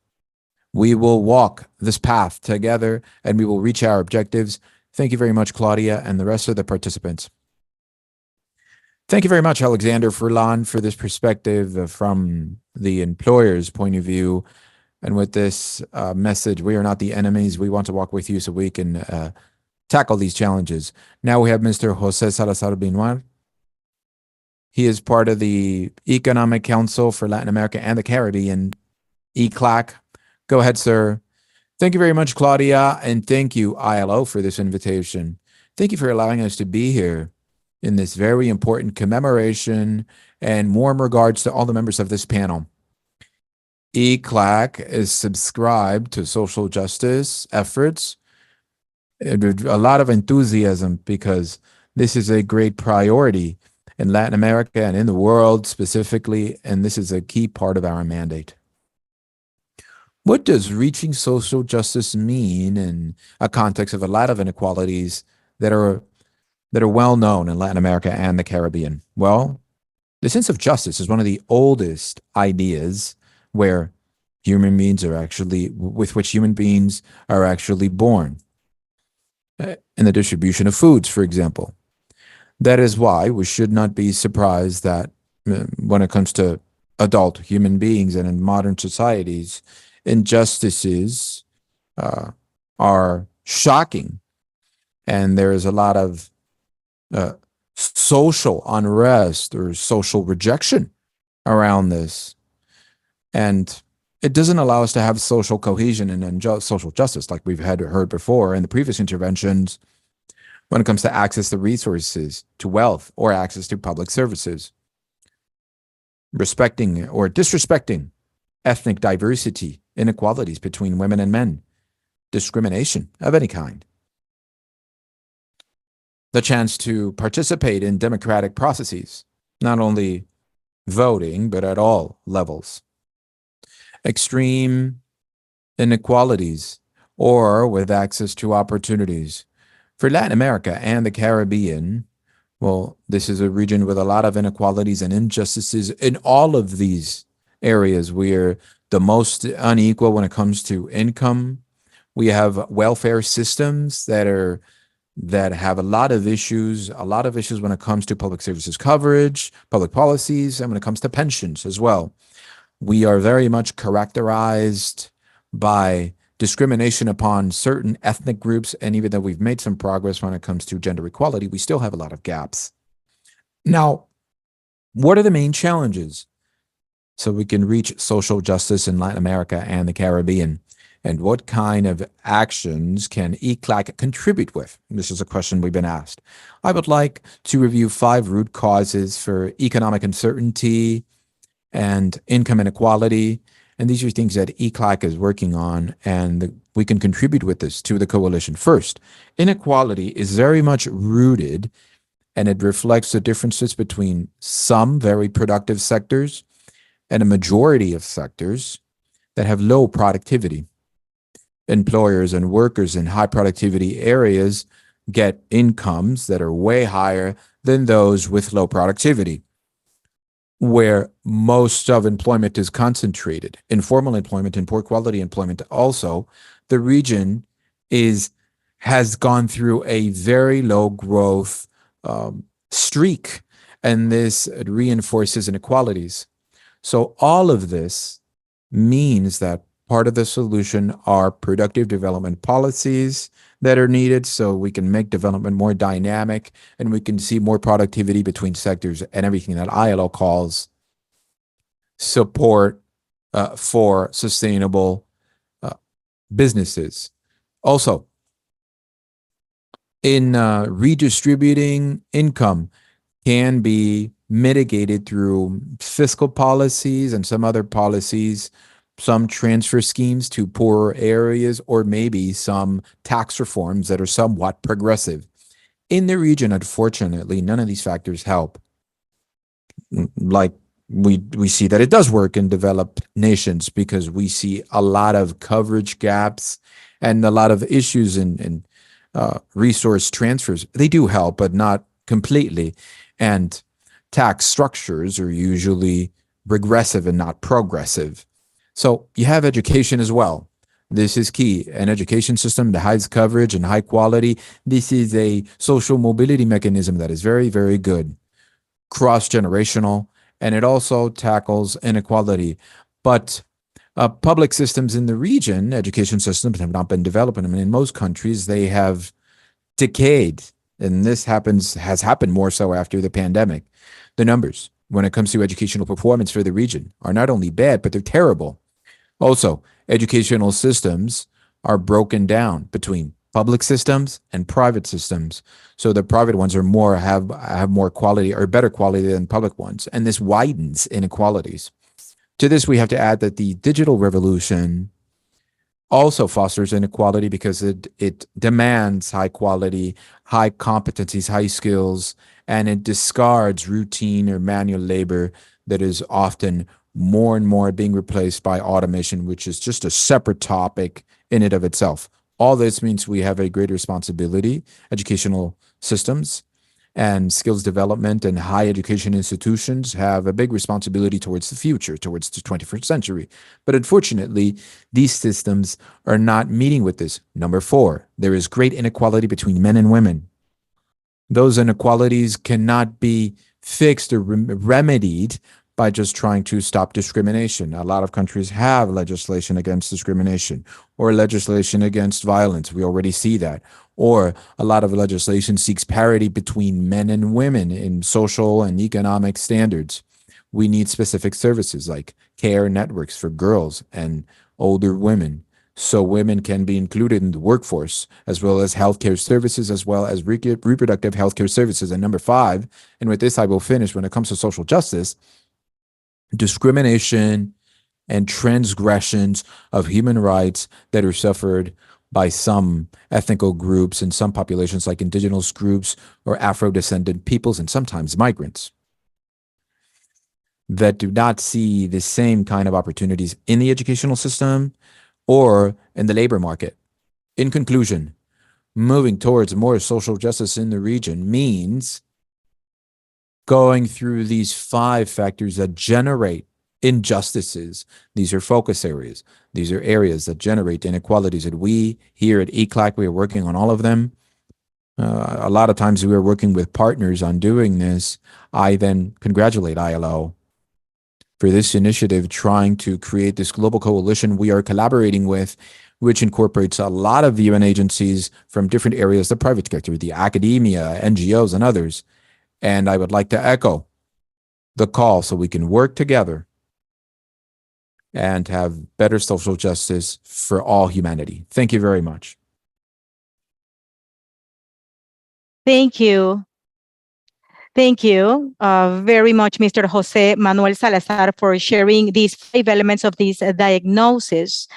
We will walk this path together and we will reach our objectives. Thank you very much, Claudia, and the rest of the participants. Thank you very much, Alexandre Furlan, for this perspective from the employer's point of view. And with this message, we are not the enemies. We want to walk with you so we can tackle these challenges. Now we have Mr. Jose Salazar Binoir. He is part of the Economic Council for Latin America and the Caribbean, ECLAC. Go ahead, sir. Thank you very much, Claudia, and thank you, ILO, for this invitation. Thank you for allowing us to be here in this very important commemoration, and warm regards to all the members of this panel. ECLAC is subscribed to social justice efforts, a lot of enthusiasm, because this is a great priority in Latin America and in the world specifically, and this is a key part of our mandate. What does reaching social justice mean in a context of a lot of inequalities that are well known in Latin America and the Caribbean? Well, the sense of justice is one of the oldest ideas where human beings are actually, with which human beings are actually born. In the distribution of foods, for example. That is why we should not be surprised that when it comes to adult human beings and in modern societies, injustices are shocking. And there is a lot of social unrest or social rejection around this. And it doesn't allow us to have social cohesion and social justice like we've heard before in the previous interventions when it comes to access to resources, to wealth, or access to public services. Respecting or disrespecting ethnic diversity, inequalities between women and men, discrimination of any kind. The chance to participate in democratic processes, not only voting, but at all levels. Extreme inequalities, or with access to opportunities. For Latin America and the Caribbean, well, this is a region with a lot of inequalities and injustices in all of these areas. We are the most unequal when it comes to income. We have welfare systems that have a lot of issues when it comes to public services coverage, public policies, and when it comes to pensions as well. We are very much characterized by discrimination upon certain ethnic groups, and even though we've made some progress when it comes to gender equality, we still have a lot of gaps. Now, what are the main challenges so we can reach social justice in Latin America and the Caribbean? And what kind of actions can ECLAC contribute with? This is a question we've been asked. I would like to review 5 root causes for economic uncertainty and income inequality. And these are things that ECLAC is working on, and we can contribute with this to the coalition. First, inequality is very much rooted, and it reflects the differences between some very productive sectors and a majority of sectors that have low productivity. Employers and workers in high productivity areas get incomes that are way higher than those with low productivity, where most of employment is concentrated. Informal employment and poor quality employment also, the region has gone through a very low growth streak, and this reinforces inequalities. So all of this means that part of the solution are productive development policies that are needed so we can make development more dynamic and we can see more productivity between sectors and everything that ILO calls support for sustainable businesses. Also, in redistributing income can be mitigated through fiscal policies and some other policies, some transfer schemes to poorer areas, or maybe some tax reforms that are somewhat progressive. In the region, unfortunately, none of these factors help. Like we see that it does work in developed nations because we see a lot of coverage gaps and a lot of issues in resource transfers. They do help, but not completely. And tax structures are usually regressive and not progressive. So you have education as well. This is key. An education system that has coverage and high quality. This is a social mobility mechanism that is very, very good, cross-generational, and it also tackles inequality. But public systems in the region, education systems have not been developed. I mean, in most countries, they have decayed and this has happened more so after the pandemic. The numbers, when it comes to educational performance for the region, are not only bad, but they're terrible. Also, educational systems are broken down between public systems and private systems. So the private ones have more quality or better quality than public ones, and this widens inequalities. To this, we have to add that the digital revolution also fosters inequality because it demands high quality, high competencies, high skills, and it discards routine or manual labor that is often more and more being replaced by automation, which is just a separate topic in and of itself. All this means we have a greater responsibility, educational systems and skills development and high education institutions have a big responsibility towards the future, towards the 21st century. But unfortunately, these systems are not meeting with this. Number 4, there is great inequality between men and women. Those inequalities cannot be fixed or remedied by just trying to stop discrimination. A lot of countries have legislation against discrimination or legislation against violence. We already see that. Or a lot of legislation seeks parity between men and women in social and economic standards. We need specific services like care networks for girls and older women, so women can be included in the workforce, as well as healthcare services, as well as reproductive healthcare services. And number 5, and with this I will finish, when it comes to social justice, discrimination and transgressions of human rights that are suffered by some ethnical groups and some populations like indigenous groups or Afro-descendant peoples and sometimes migrants that do not see the same kind of opportunities in the educational system or in the labor market. In conclusion, moving towards more social justice in the region means going through these 5 factors that generate injustices. These are focus areas. These are areas that generate inequalities. And we here at ECLAC, we are working on all of them. A lot of times we are working with partners on doing this. I then congratulate ILO for this initiative, trying to create this global coalition we are collaborating with, which incorporates a lot of UN agencies from different areas, the private sector, the academia, NGOs, and others. And I would like to echo the call so we can work together and have better social justice for all humanity. Thank you very much. Thank you. Thank you very much, Mr. Jose Manuel Salazar, for sharing these 5 elements of this diagnosis.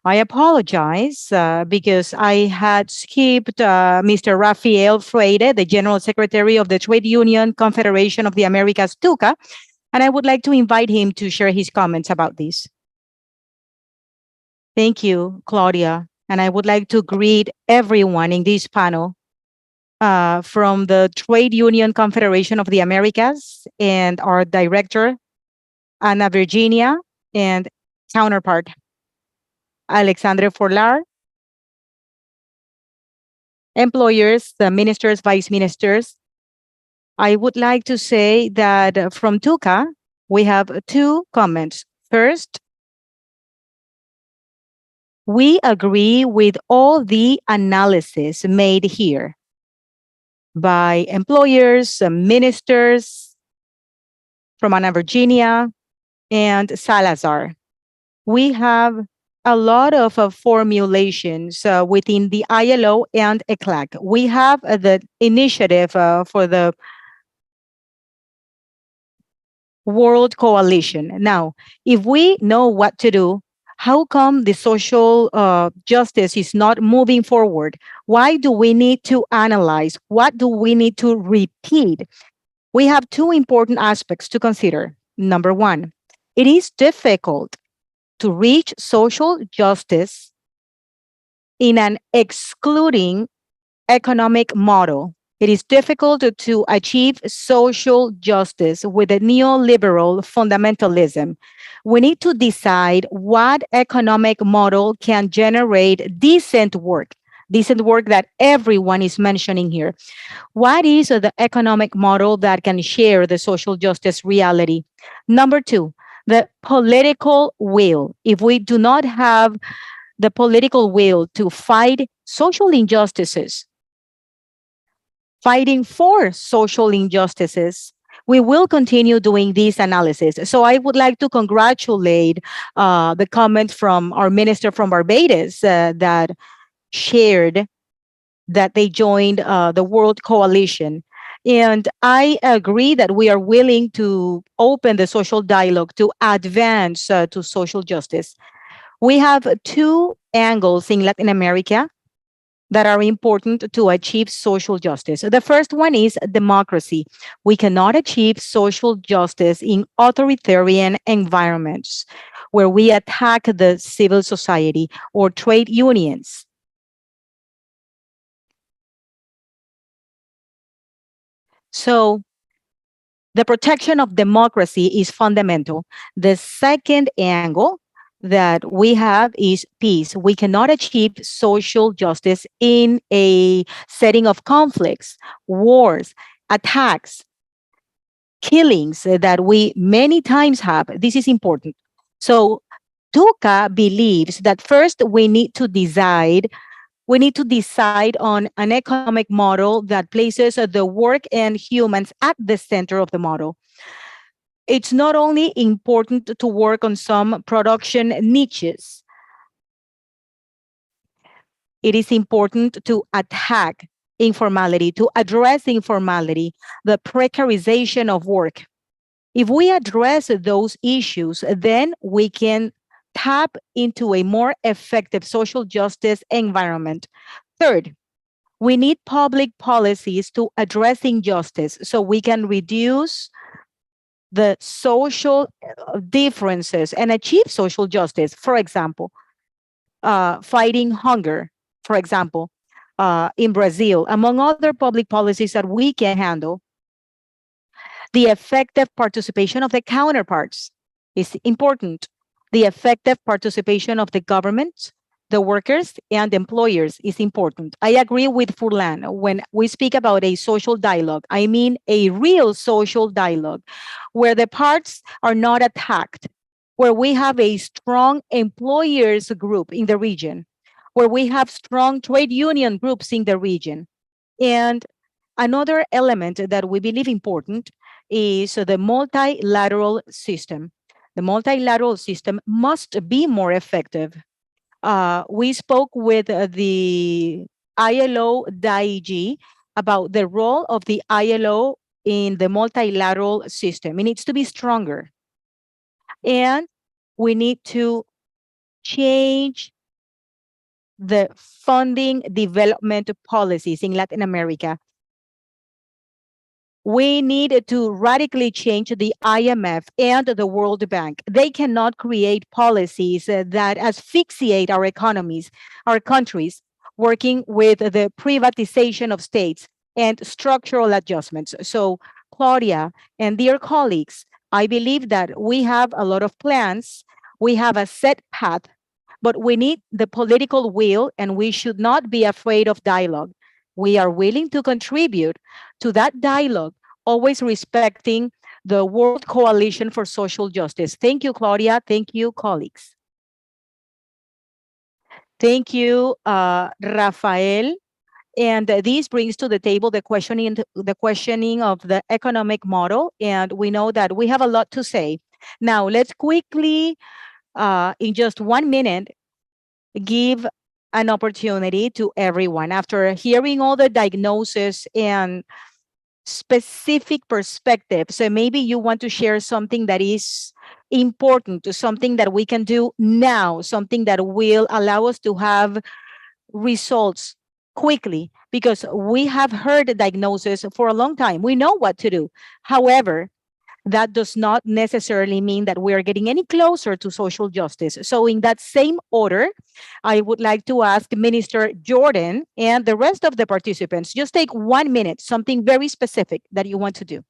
I apologize because I had skipped Mr. Rafael Freire, the General Secretary of the Trade Union Confederation of the Americas, TUCA, and I would like to invite him to share his comments about this. Thank you, Claudia. And I would like to greet everyone in this panel from the Trade Union Confederation of the Americas and our director, Ana Virginia, and counterpart, Alexandre Furlan, employers, the ministers, vice ministers. I would like to say that from TUCA, we have 2 comments. First, we agree with all the analysis made here by employers, ministers from Ana Virginia and Salazar. We have a lot of formulations within the ILO and ECLAC. We have the initiative for the World Coalition. Now, if we know what to do, how come the social justice is not moving forward? Why do we need to analyze? What do we need to repeat? We have 2 important aspects to consider. Number 1, it is difficult to reach social justice in an excluding economic model. It is difficult to achieve social justice with a neoliberal fundamentalism. We need to decide what economic model can generate decent work that everyone is mentioning here. What is the economic model that can share the social justice reality? Number 2, the political will. If we do not have the political will to fight social injustices, fighting for social injustices. We will continue doing this analysis. So I would like to congratulate the comment from our minister from Barbados that shared that they joined the World Coalition. And I agree that we are willing to open the social dialogue to advance to social justice. We have two angles in Latin America that are important to achieve social justice. The first one is democracy. We cannot achieve social justice in authoritarian environments where we attack the civil society or trade unions. So the protection of democracy is fundamental. The second angle that we have is peace. We cannot achieve social justice in a setting of conflicts, wars, attacks, killings that we many times have. This is important. So Tuca believes that first we need to decide on an economic model that places the work and humans at the center of the model. It's not only important to work on some production niches, it is important to attack informality, to address informality, the precarization of work. If we address those issues, then we can tap into a more effective social justice environment. Third, we need public policies to address injustice so we can reduce the social differences and achieve social justice. For example, fighting hunger, for example, in Brazil, among other public policies that we can handle. The effective participation of the counterparts is important. The effective participation of the government, the workers, and employers is important. I agree with Furlan. When we speak about a social dialogue, I mean a real social dialogue where the parts are not attacked, where we have a strong employers group in the region, where we have strong trade union groups in the region. And another element that we believe important is the multilateral system. The multilateral system must be more effective. We spoke with the ILO DIG about the role of the ILO in the multilateral system. It needs to be stronger. And we need to change the funding development policies in Latin America. We need to radically change the IMF and the World Bank. They cannot create policies that asphyxiate our economies, our countries, working with the privatization of states and structural adjustments. So, Claudia and dear colleagues, I believe that we have a lot of plans. We have a set path, but we need the political will, and we should not be afraid of dialogue. We are willing to contribute to that dialogue, always respecting the World Coalition for Social Justice. Thank you, Claudia. Thank you, colleagues. Thank you, Rafael. And this brings to the table the questioning of the economic model. And we know that we have a lot to say. Now, let's quickly, in just 1 minute, give an opportunity to everyone. After hearing all the diagnosis and specific perspective, so maybe you want to share something that is important, to something that we can do now, something that will allow us to have results quickly, because we have heard the diagnosis for a long time. We know what to do. However, that does not necessarily mean that we are getting any closer to social justice. So in that same order, I would like to ask Minister Jordan and the rest of the participants, just take 1 minute, something very specific that you want to do.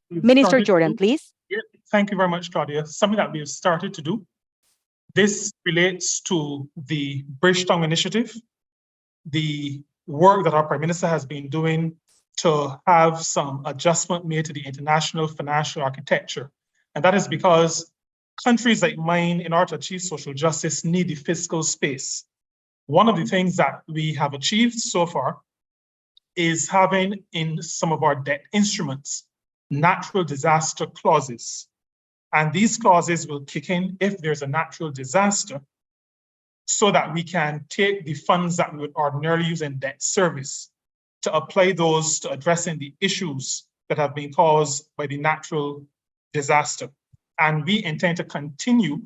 Minister Jordan, please. Yeah, thank you very much, Claudia. Something that we've started to do. This relates to the Bridgetown Initiative, the work that our Prime Minister has been doing to have some adjustment made to the international financial architecture. And that is because countries like mine, in order to achieve social justice, need the fiscal space. One of the things that we have achieved so far is having in some of our debt instruments natural disaster clauses. And these clauses will kick in if there's a natural disaster so that we can take the funds that we would ordinarily use in debt service to apply those to addressing the issues that have been caused by the natural disaster. And we intend to continue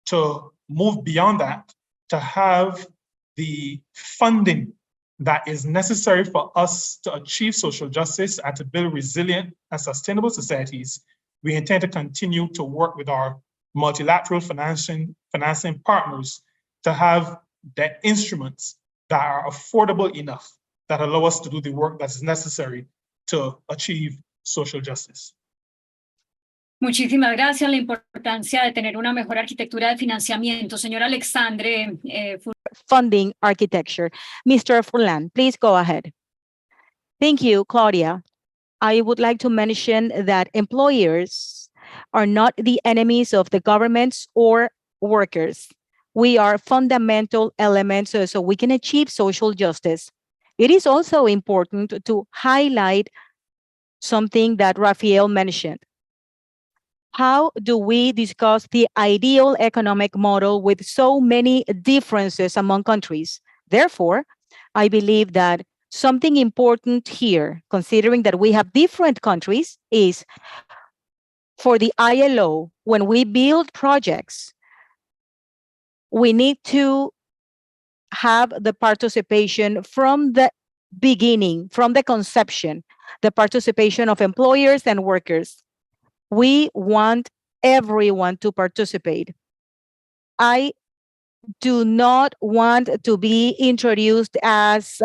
to move beyond that to have the funding that is necessary for us to achieve social justice and to build resilient and sustainable societies. We intend to continue to work with our multilateral financing partners to have debt instruments that are affordable enough that allow us to do the work that is necessary to achieve social justice. Muchísimas gracias. La importancia de tener una mejor arquitectura de financiamiento. Señor Alexandre Funding architecture. Mr. Furlan, please go ahead. Thank you, Claudia. I would like to mention that employers are not the enemies of the governments or workers. We are fundamental elements so we can achieve social justice. It is also important to highlight something that Rafael mentioned. How do we discuss the ideal economic model with so many differences among countries? Therefore, I believe that something important here, considering that we have different countries, is for the ILO, when we build projects, we need to have the participation from the beginning, from the conception, the participation of employers and workers. We want everyone to participate. I do not want to be introduced as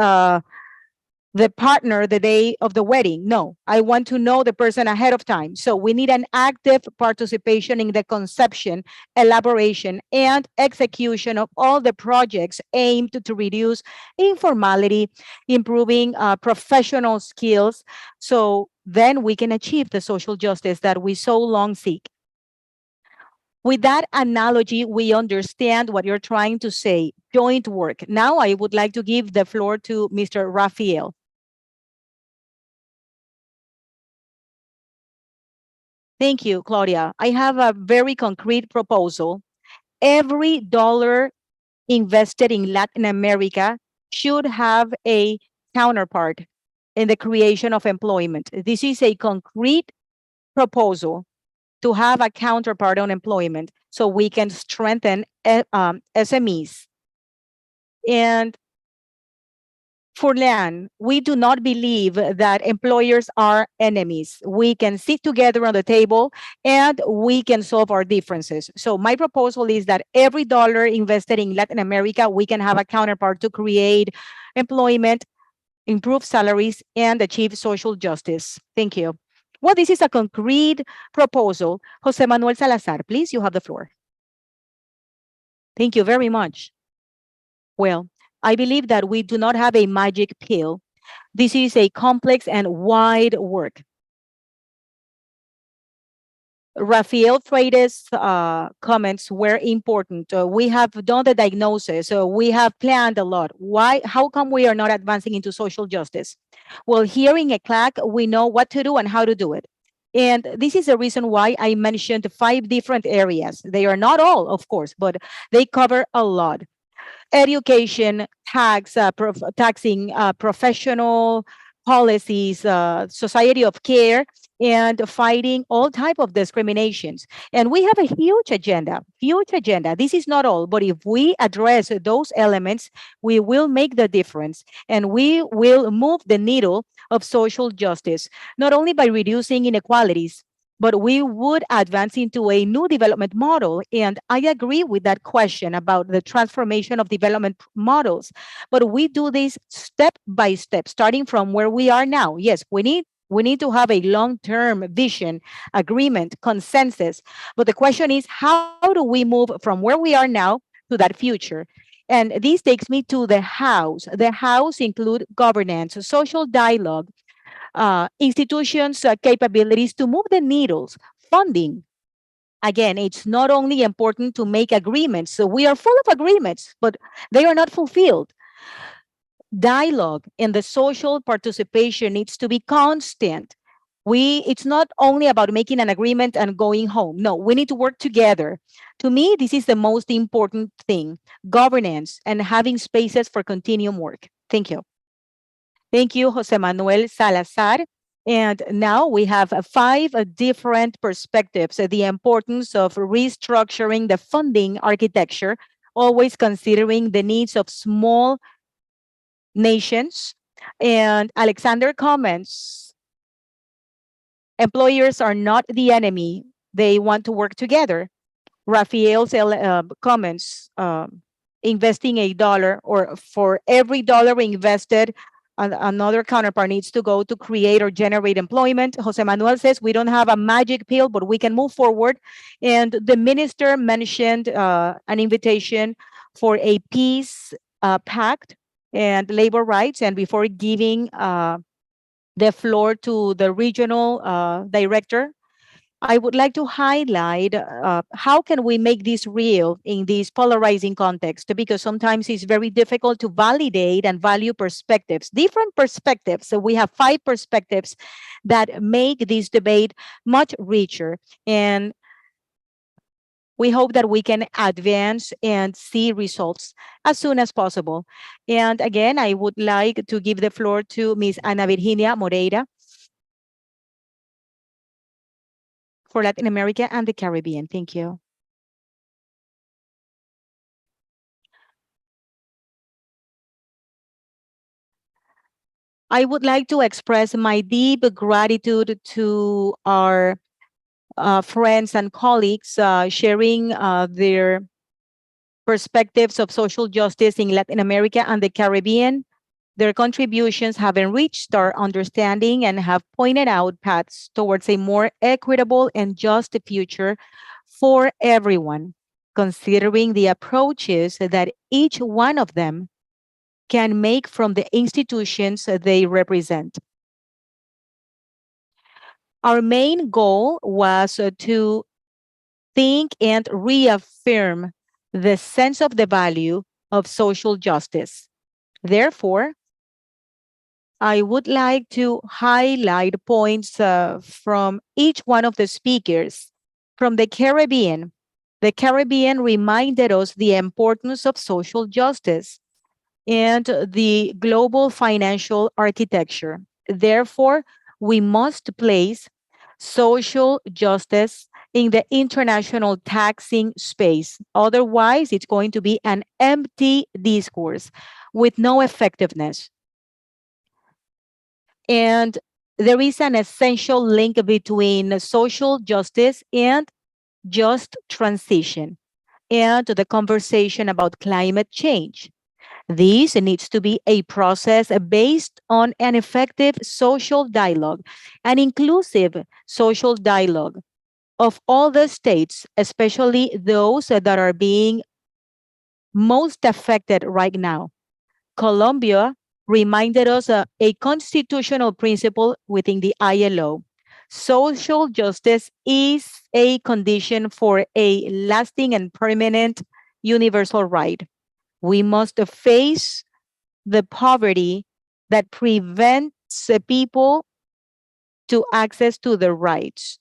the partner the day of the wedding. No, I want to know the person ahead of time. So we need an active participation in the conception, elaboration, and execution of all the projects aimed to reduce informality, improving professional skills. So then we can achieve the social justice that we so long seek. With that analogy, we understand what you're trying to say, joint work. Now I would like to give the floor to Mr. Rafael. Thank you, Claudia. I have a very concrete proposal. Every dollar invested in Latin America should have a counterpart in the creation of employment. This is a concrete proposal to have a counterpart on employment so we can strengthen SMEs. And Furlan, we do not believe that employers are enemies. We can sit together on the table and we can solve our differences. So my proposal is that every dollar invested in Latin America, we can have a counterpart to create employment, improve salaries, and achieve social justice. Thank you. Well, this is a concrete proposal. Jose Manuel Salazar, please, you have the floor. Thank you very much. Well, I believe that we do not have a magic pill. This is a complex and wide work. Rafael Freire's comments were important. We have done the diagnosis. We have planned a lot. Why? How come we are not advancing into social justice? Well, here in ECLAC, we know what to do and how to do it. And this is the reason why I mentioned 5 different areas. They are not all, of course, but they cover a lot. Education, taxing, professional policies, society of care, and fighting all type of discriminations. And we have a huge agenda. This is not all, but if we address those elements, we will make the difference and we will move the needle of social justice, not only by reducing inequalities, but we would advance into a new development model. And I agree with that question about the transformation of development models. But we do this step by step, starting from where we are now. Yes, we need to have a long-term vision, agreement, consensus. But the question is, how do we move from where we are now to that future? And this takes me to the house. The house include governance, social dialogue, institutions' capabilities to move the needles, funding. Again, it's not only important to make agreements. So we are full of agreements, but they are not fulfilled. dialogue and the social participation needs to be constant. It's not only about making an agreement and going home. No, we need to work together. To me, this is the most important thing, governance and having spaces for continuum work. Thank you. Thank you, Jose Manuel Salazar. And now we have five different perspectives. The importance of restructuring the funding architecture, always considering the needs of small nations. And Alexander comments, employers are not the enemy. They want to work together. Rafael's comments, investing $1 or for every dollar invested, another counterpart needs to go to create or generate employment. Jose Manuel says we don't have a magic pill, but we can move forward. And the minister mentioned an invitation for a peace pact and labor rights. And before giving the floor to the regional director, I would like to highlight how can we make this real in this polarizing context, because sometimes it's very difficult to validate and value perspectives, different perspectives. So we have 5 perspectives that make this debate much richer. And we hope that we can advance and see results as soon as possible. And again, I would like to give the floor to Ms. Ana Virginia Moreira for Latin America and the Caribbean. Thank you. I would like to express my deep gratitude to our friends and colleagues sharing their perspectives of social justice in Latin America and the Caribbean. Their contributions have enriched our understanding and have pointed out paths towards a more equitable and just future for everyone, considering the approaches that each one of them can make from the institutions they represent. Our main goal was to think and reaffirm the sense of the value of social justice. Therefore, I would like to highlight points from each one of the speakers. From the Caribbean reminded us the importance of social justice and the global financial architecture. Therefore, we must place social justice in the international taxing space. Otherwise, it's going to be an empty discourse with no effectiveness. And there is an essential link between social justice and just transition and the conversation about climate change. This needs to be a process based on an effective social dialogue, an inclusive social dialogue of all the states, especially those that are being most affected right now. Colombia reminded us a constitutional principle within the ILO. Social justice is a condition for a lasting and permanent universal right. We must face the poverty that prevents people to access to the rights.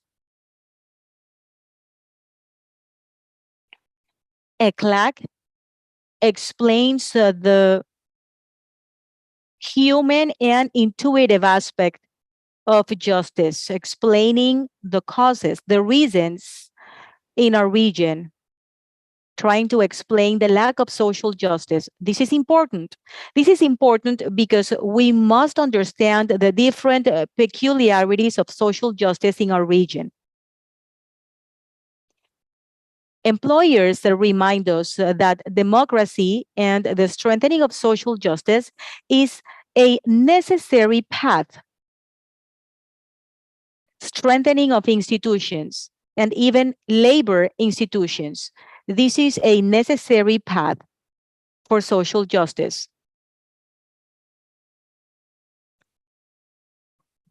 ECLAC explains the human and intuitive aspect of justice, explaining the causes, the reasons in our region, trying to explain the lack of social justice. This is important. This is important because we must understand the different peculiarities of social justice in our region. Employers remind us that democracy and the strengthening of social justice is a necessary path. Strengthening of institutions and even labor institutions. This is a necessary path for social justice.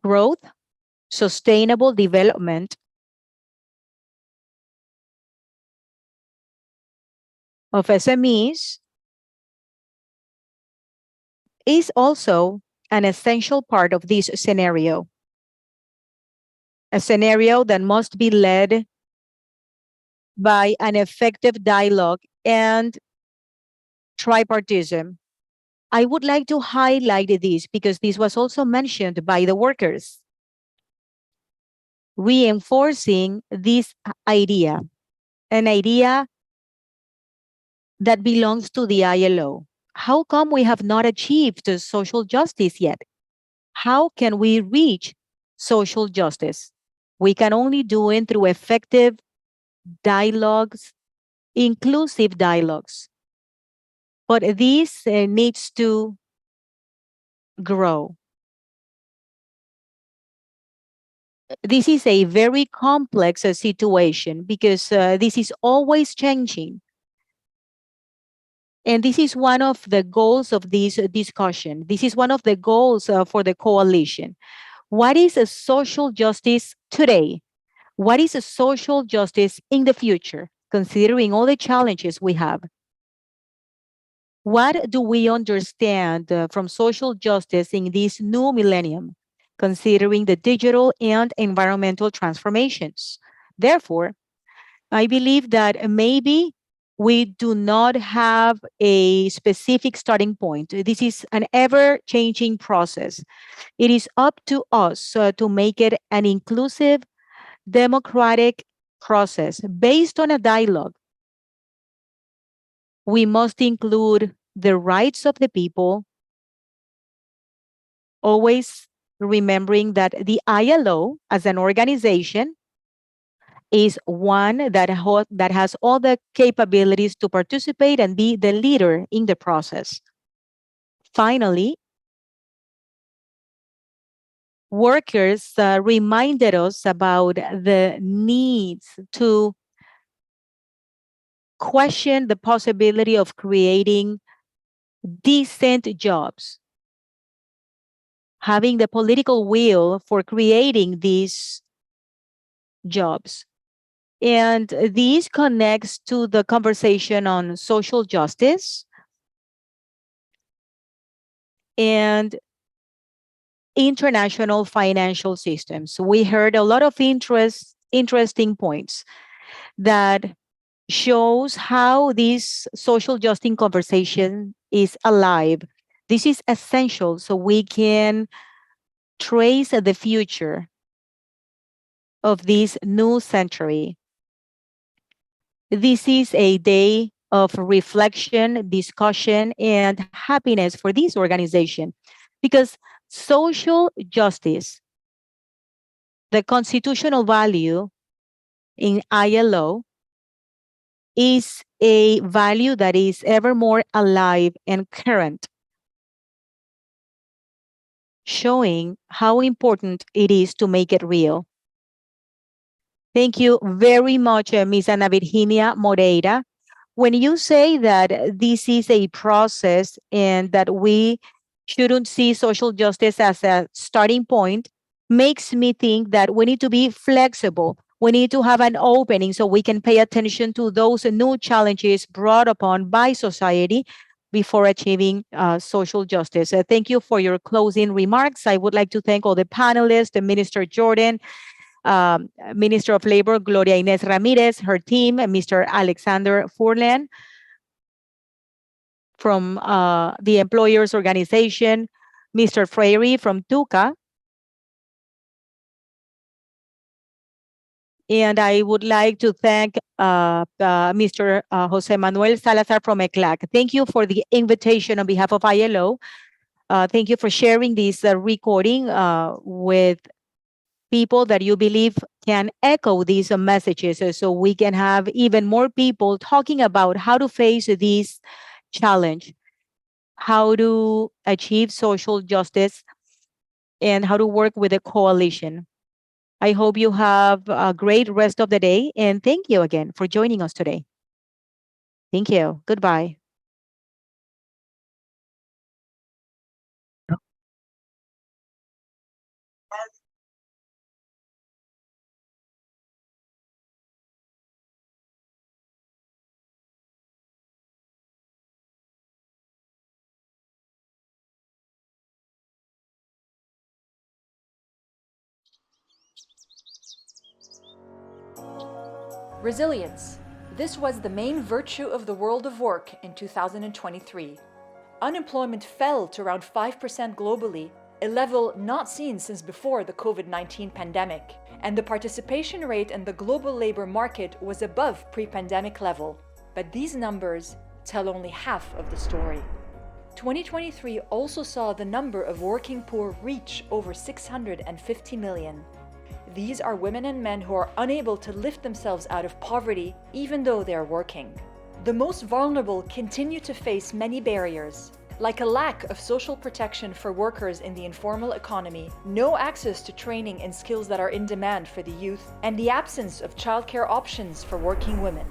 Growth, sustainable development of SMEs is also an essential part of this scenario, a scenario that must be led by an effective dialogue and tripartism. I would like to highlight this because this was also mentioned by the workers, reinforcing this idea, an idea that belongs to the ILO. How come we have not achieved social justice yet? How can we reach social justice? We can only do it through effective dialogues, inclusive dialogues. But this needs to grow. This is a very complex situation because this is always changing. And this is one of the goals of this discussion. This is one of the goals for the coalition. What is a social justice today? What is a social justice in the future, considering all the challenges we have? What do we understand from social justice in this new millennium, considering the digital and environmental transformations? Therefore, I believe that maybe we do not have a specific starting point. This is an ever changing process. It is up to us to make it an inclusive, democratic process based on a dialogue. We must include the rights of the people, always remembering that the ILO as an organization is one that has all the capabilities to participate and be the leader in the process. Finally, workers reminded us about the needs to question the possibility of creating decent jobs, having the political will for creating these jobs. And this connects to the conversation on social justice and international financial systems. We heard a lot of interesting points that shows how this social justice conversation is alive. This is essential so we can trace the future of this new century. This is a day of reflection, discussion, and happiness for this organization because social justice, the constitutional value in ILO, is a value that is ever more alive and current, showing how important it is to make it real. Thank you very much, Ms. Ana Virginia Moreira. When you say that this is a process and that we shouldn't see social justice as a starting point, makes me think that we need to be flexible. We need to have an opening so we can pay attention to those new challenges brought upon by society before achieving social justice. Thank you for your closing remarks. I would like to thank all the panelists, the Minister Jordan, Minister of Labor, Gloria Inés Ramirez, her team, Mr. Alexandre Furlan from the Employers Organization, Mr. Freire from TUCA. And I would like to thank Mr. Jose Manuel Salazar from ECLAC. Thank you for the invitation on behalf of ILO. Thank you for sharing this recording with people that you believe can echo these messages so we can have even more people talking about how to face this challenge, how to achieve social justice, and how to work with a coalition. I hope you have a great rest of the day, and thank you again for joining us today. Thank you. Goodbye. Resilience. This was the main virtue of the world of work in 2023. Unemployment fell to around 5% globally, a level not seen since before the COVID-19 pandemic, and the participation rate in the global labor market was above pre-pandemic level. But these numbers tell only half of the story. 2023 also saw the number of working poor reach over 650 million. These are women and men who are unable to lift themselves out of poverty even though they are working. The most vulnerable continue to face many barriers, like a lack of social protection for workers in the informal economy, no access to training and skills that are in demand for the youth, and the absence of childcare options for working women.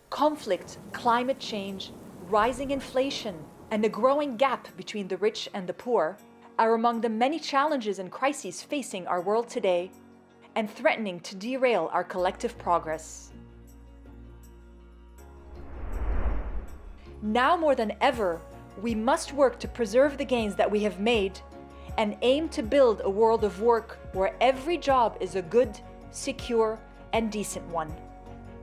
Conflict, climate change, rising inflation, and a growing gap between the rich and the poor are among the many challenges and crises facing our world today and threatening to derail our collective progress. Now more than ever, we must work to preserve the gains that we have made and aim to build a world of work where every job is a good, secure, and decent one.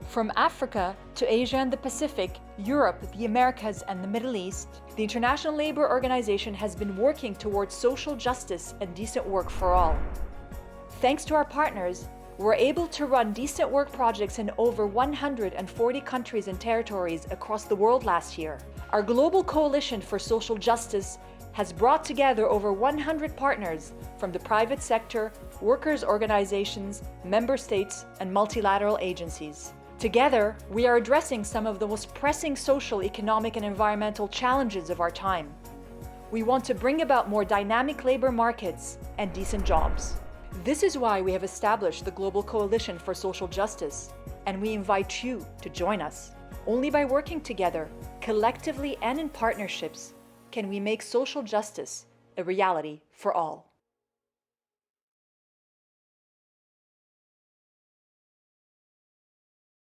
From Africa to Asia and the Pacific, Europe, the Americas, and the Middle East, the International Labour Organization has been working towards social justice and decent work for all. Thanks to our partners, we're able to run decent work projects in over 140 countries and territories across the world last year. Our global coalition for social justice has brought together over 100 partners from the private sector, workers' organizations, member states, and multilateral agencies. Together, we are addressing some of the most pressing social, economic, and environmental challenges of our time. We want to bring about more dynamic labor markets and decent jobs. This is why we have established the Global Coalition for Social Justice, and we invite you to join us. Only by working together, collectively and in partnerships, can we make social justice a reality for all.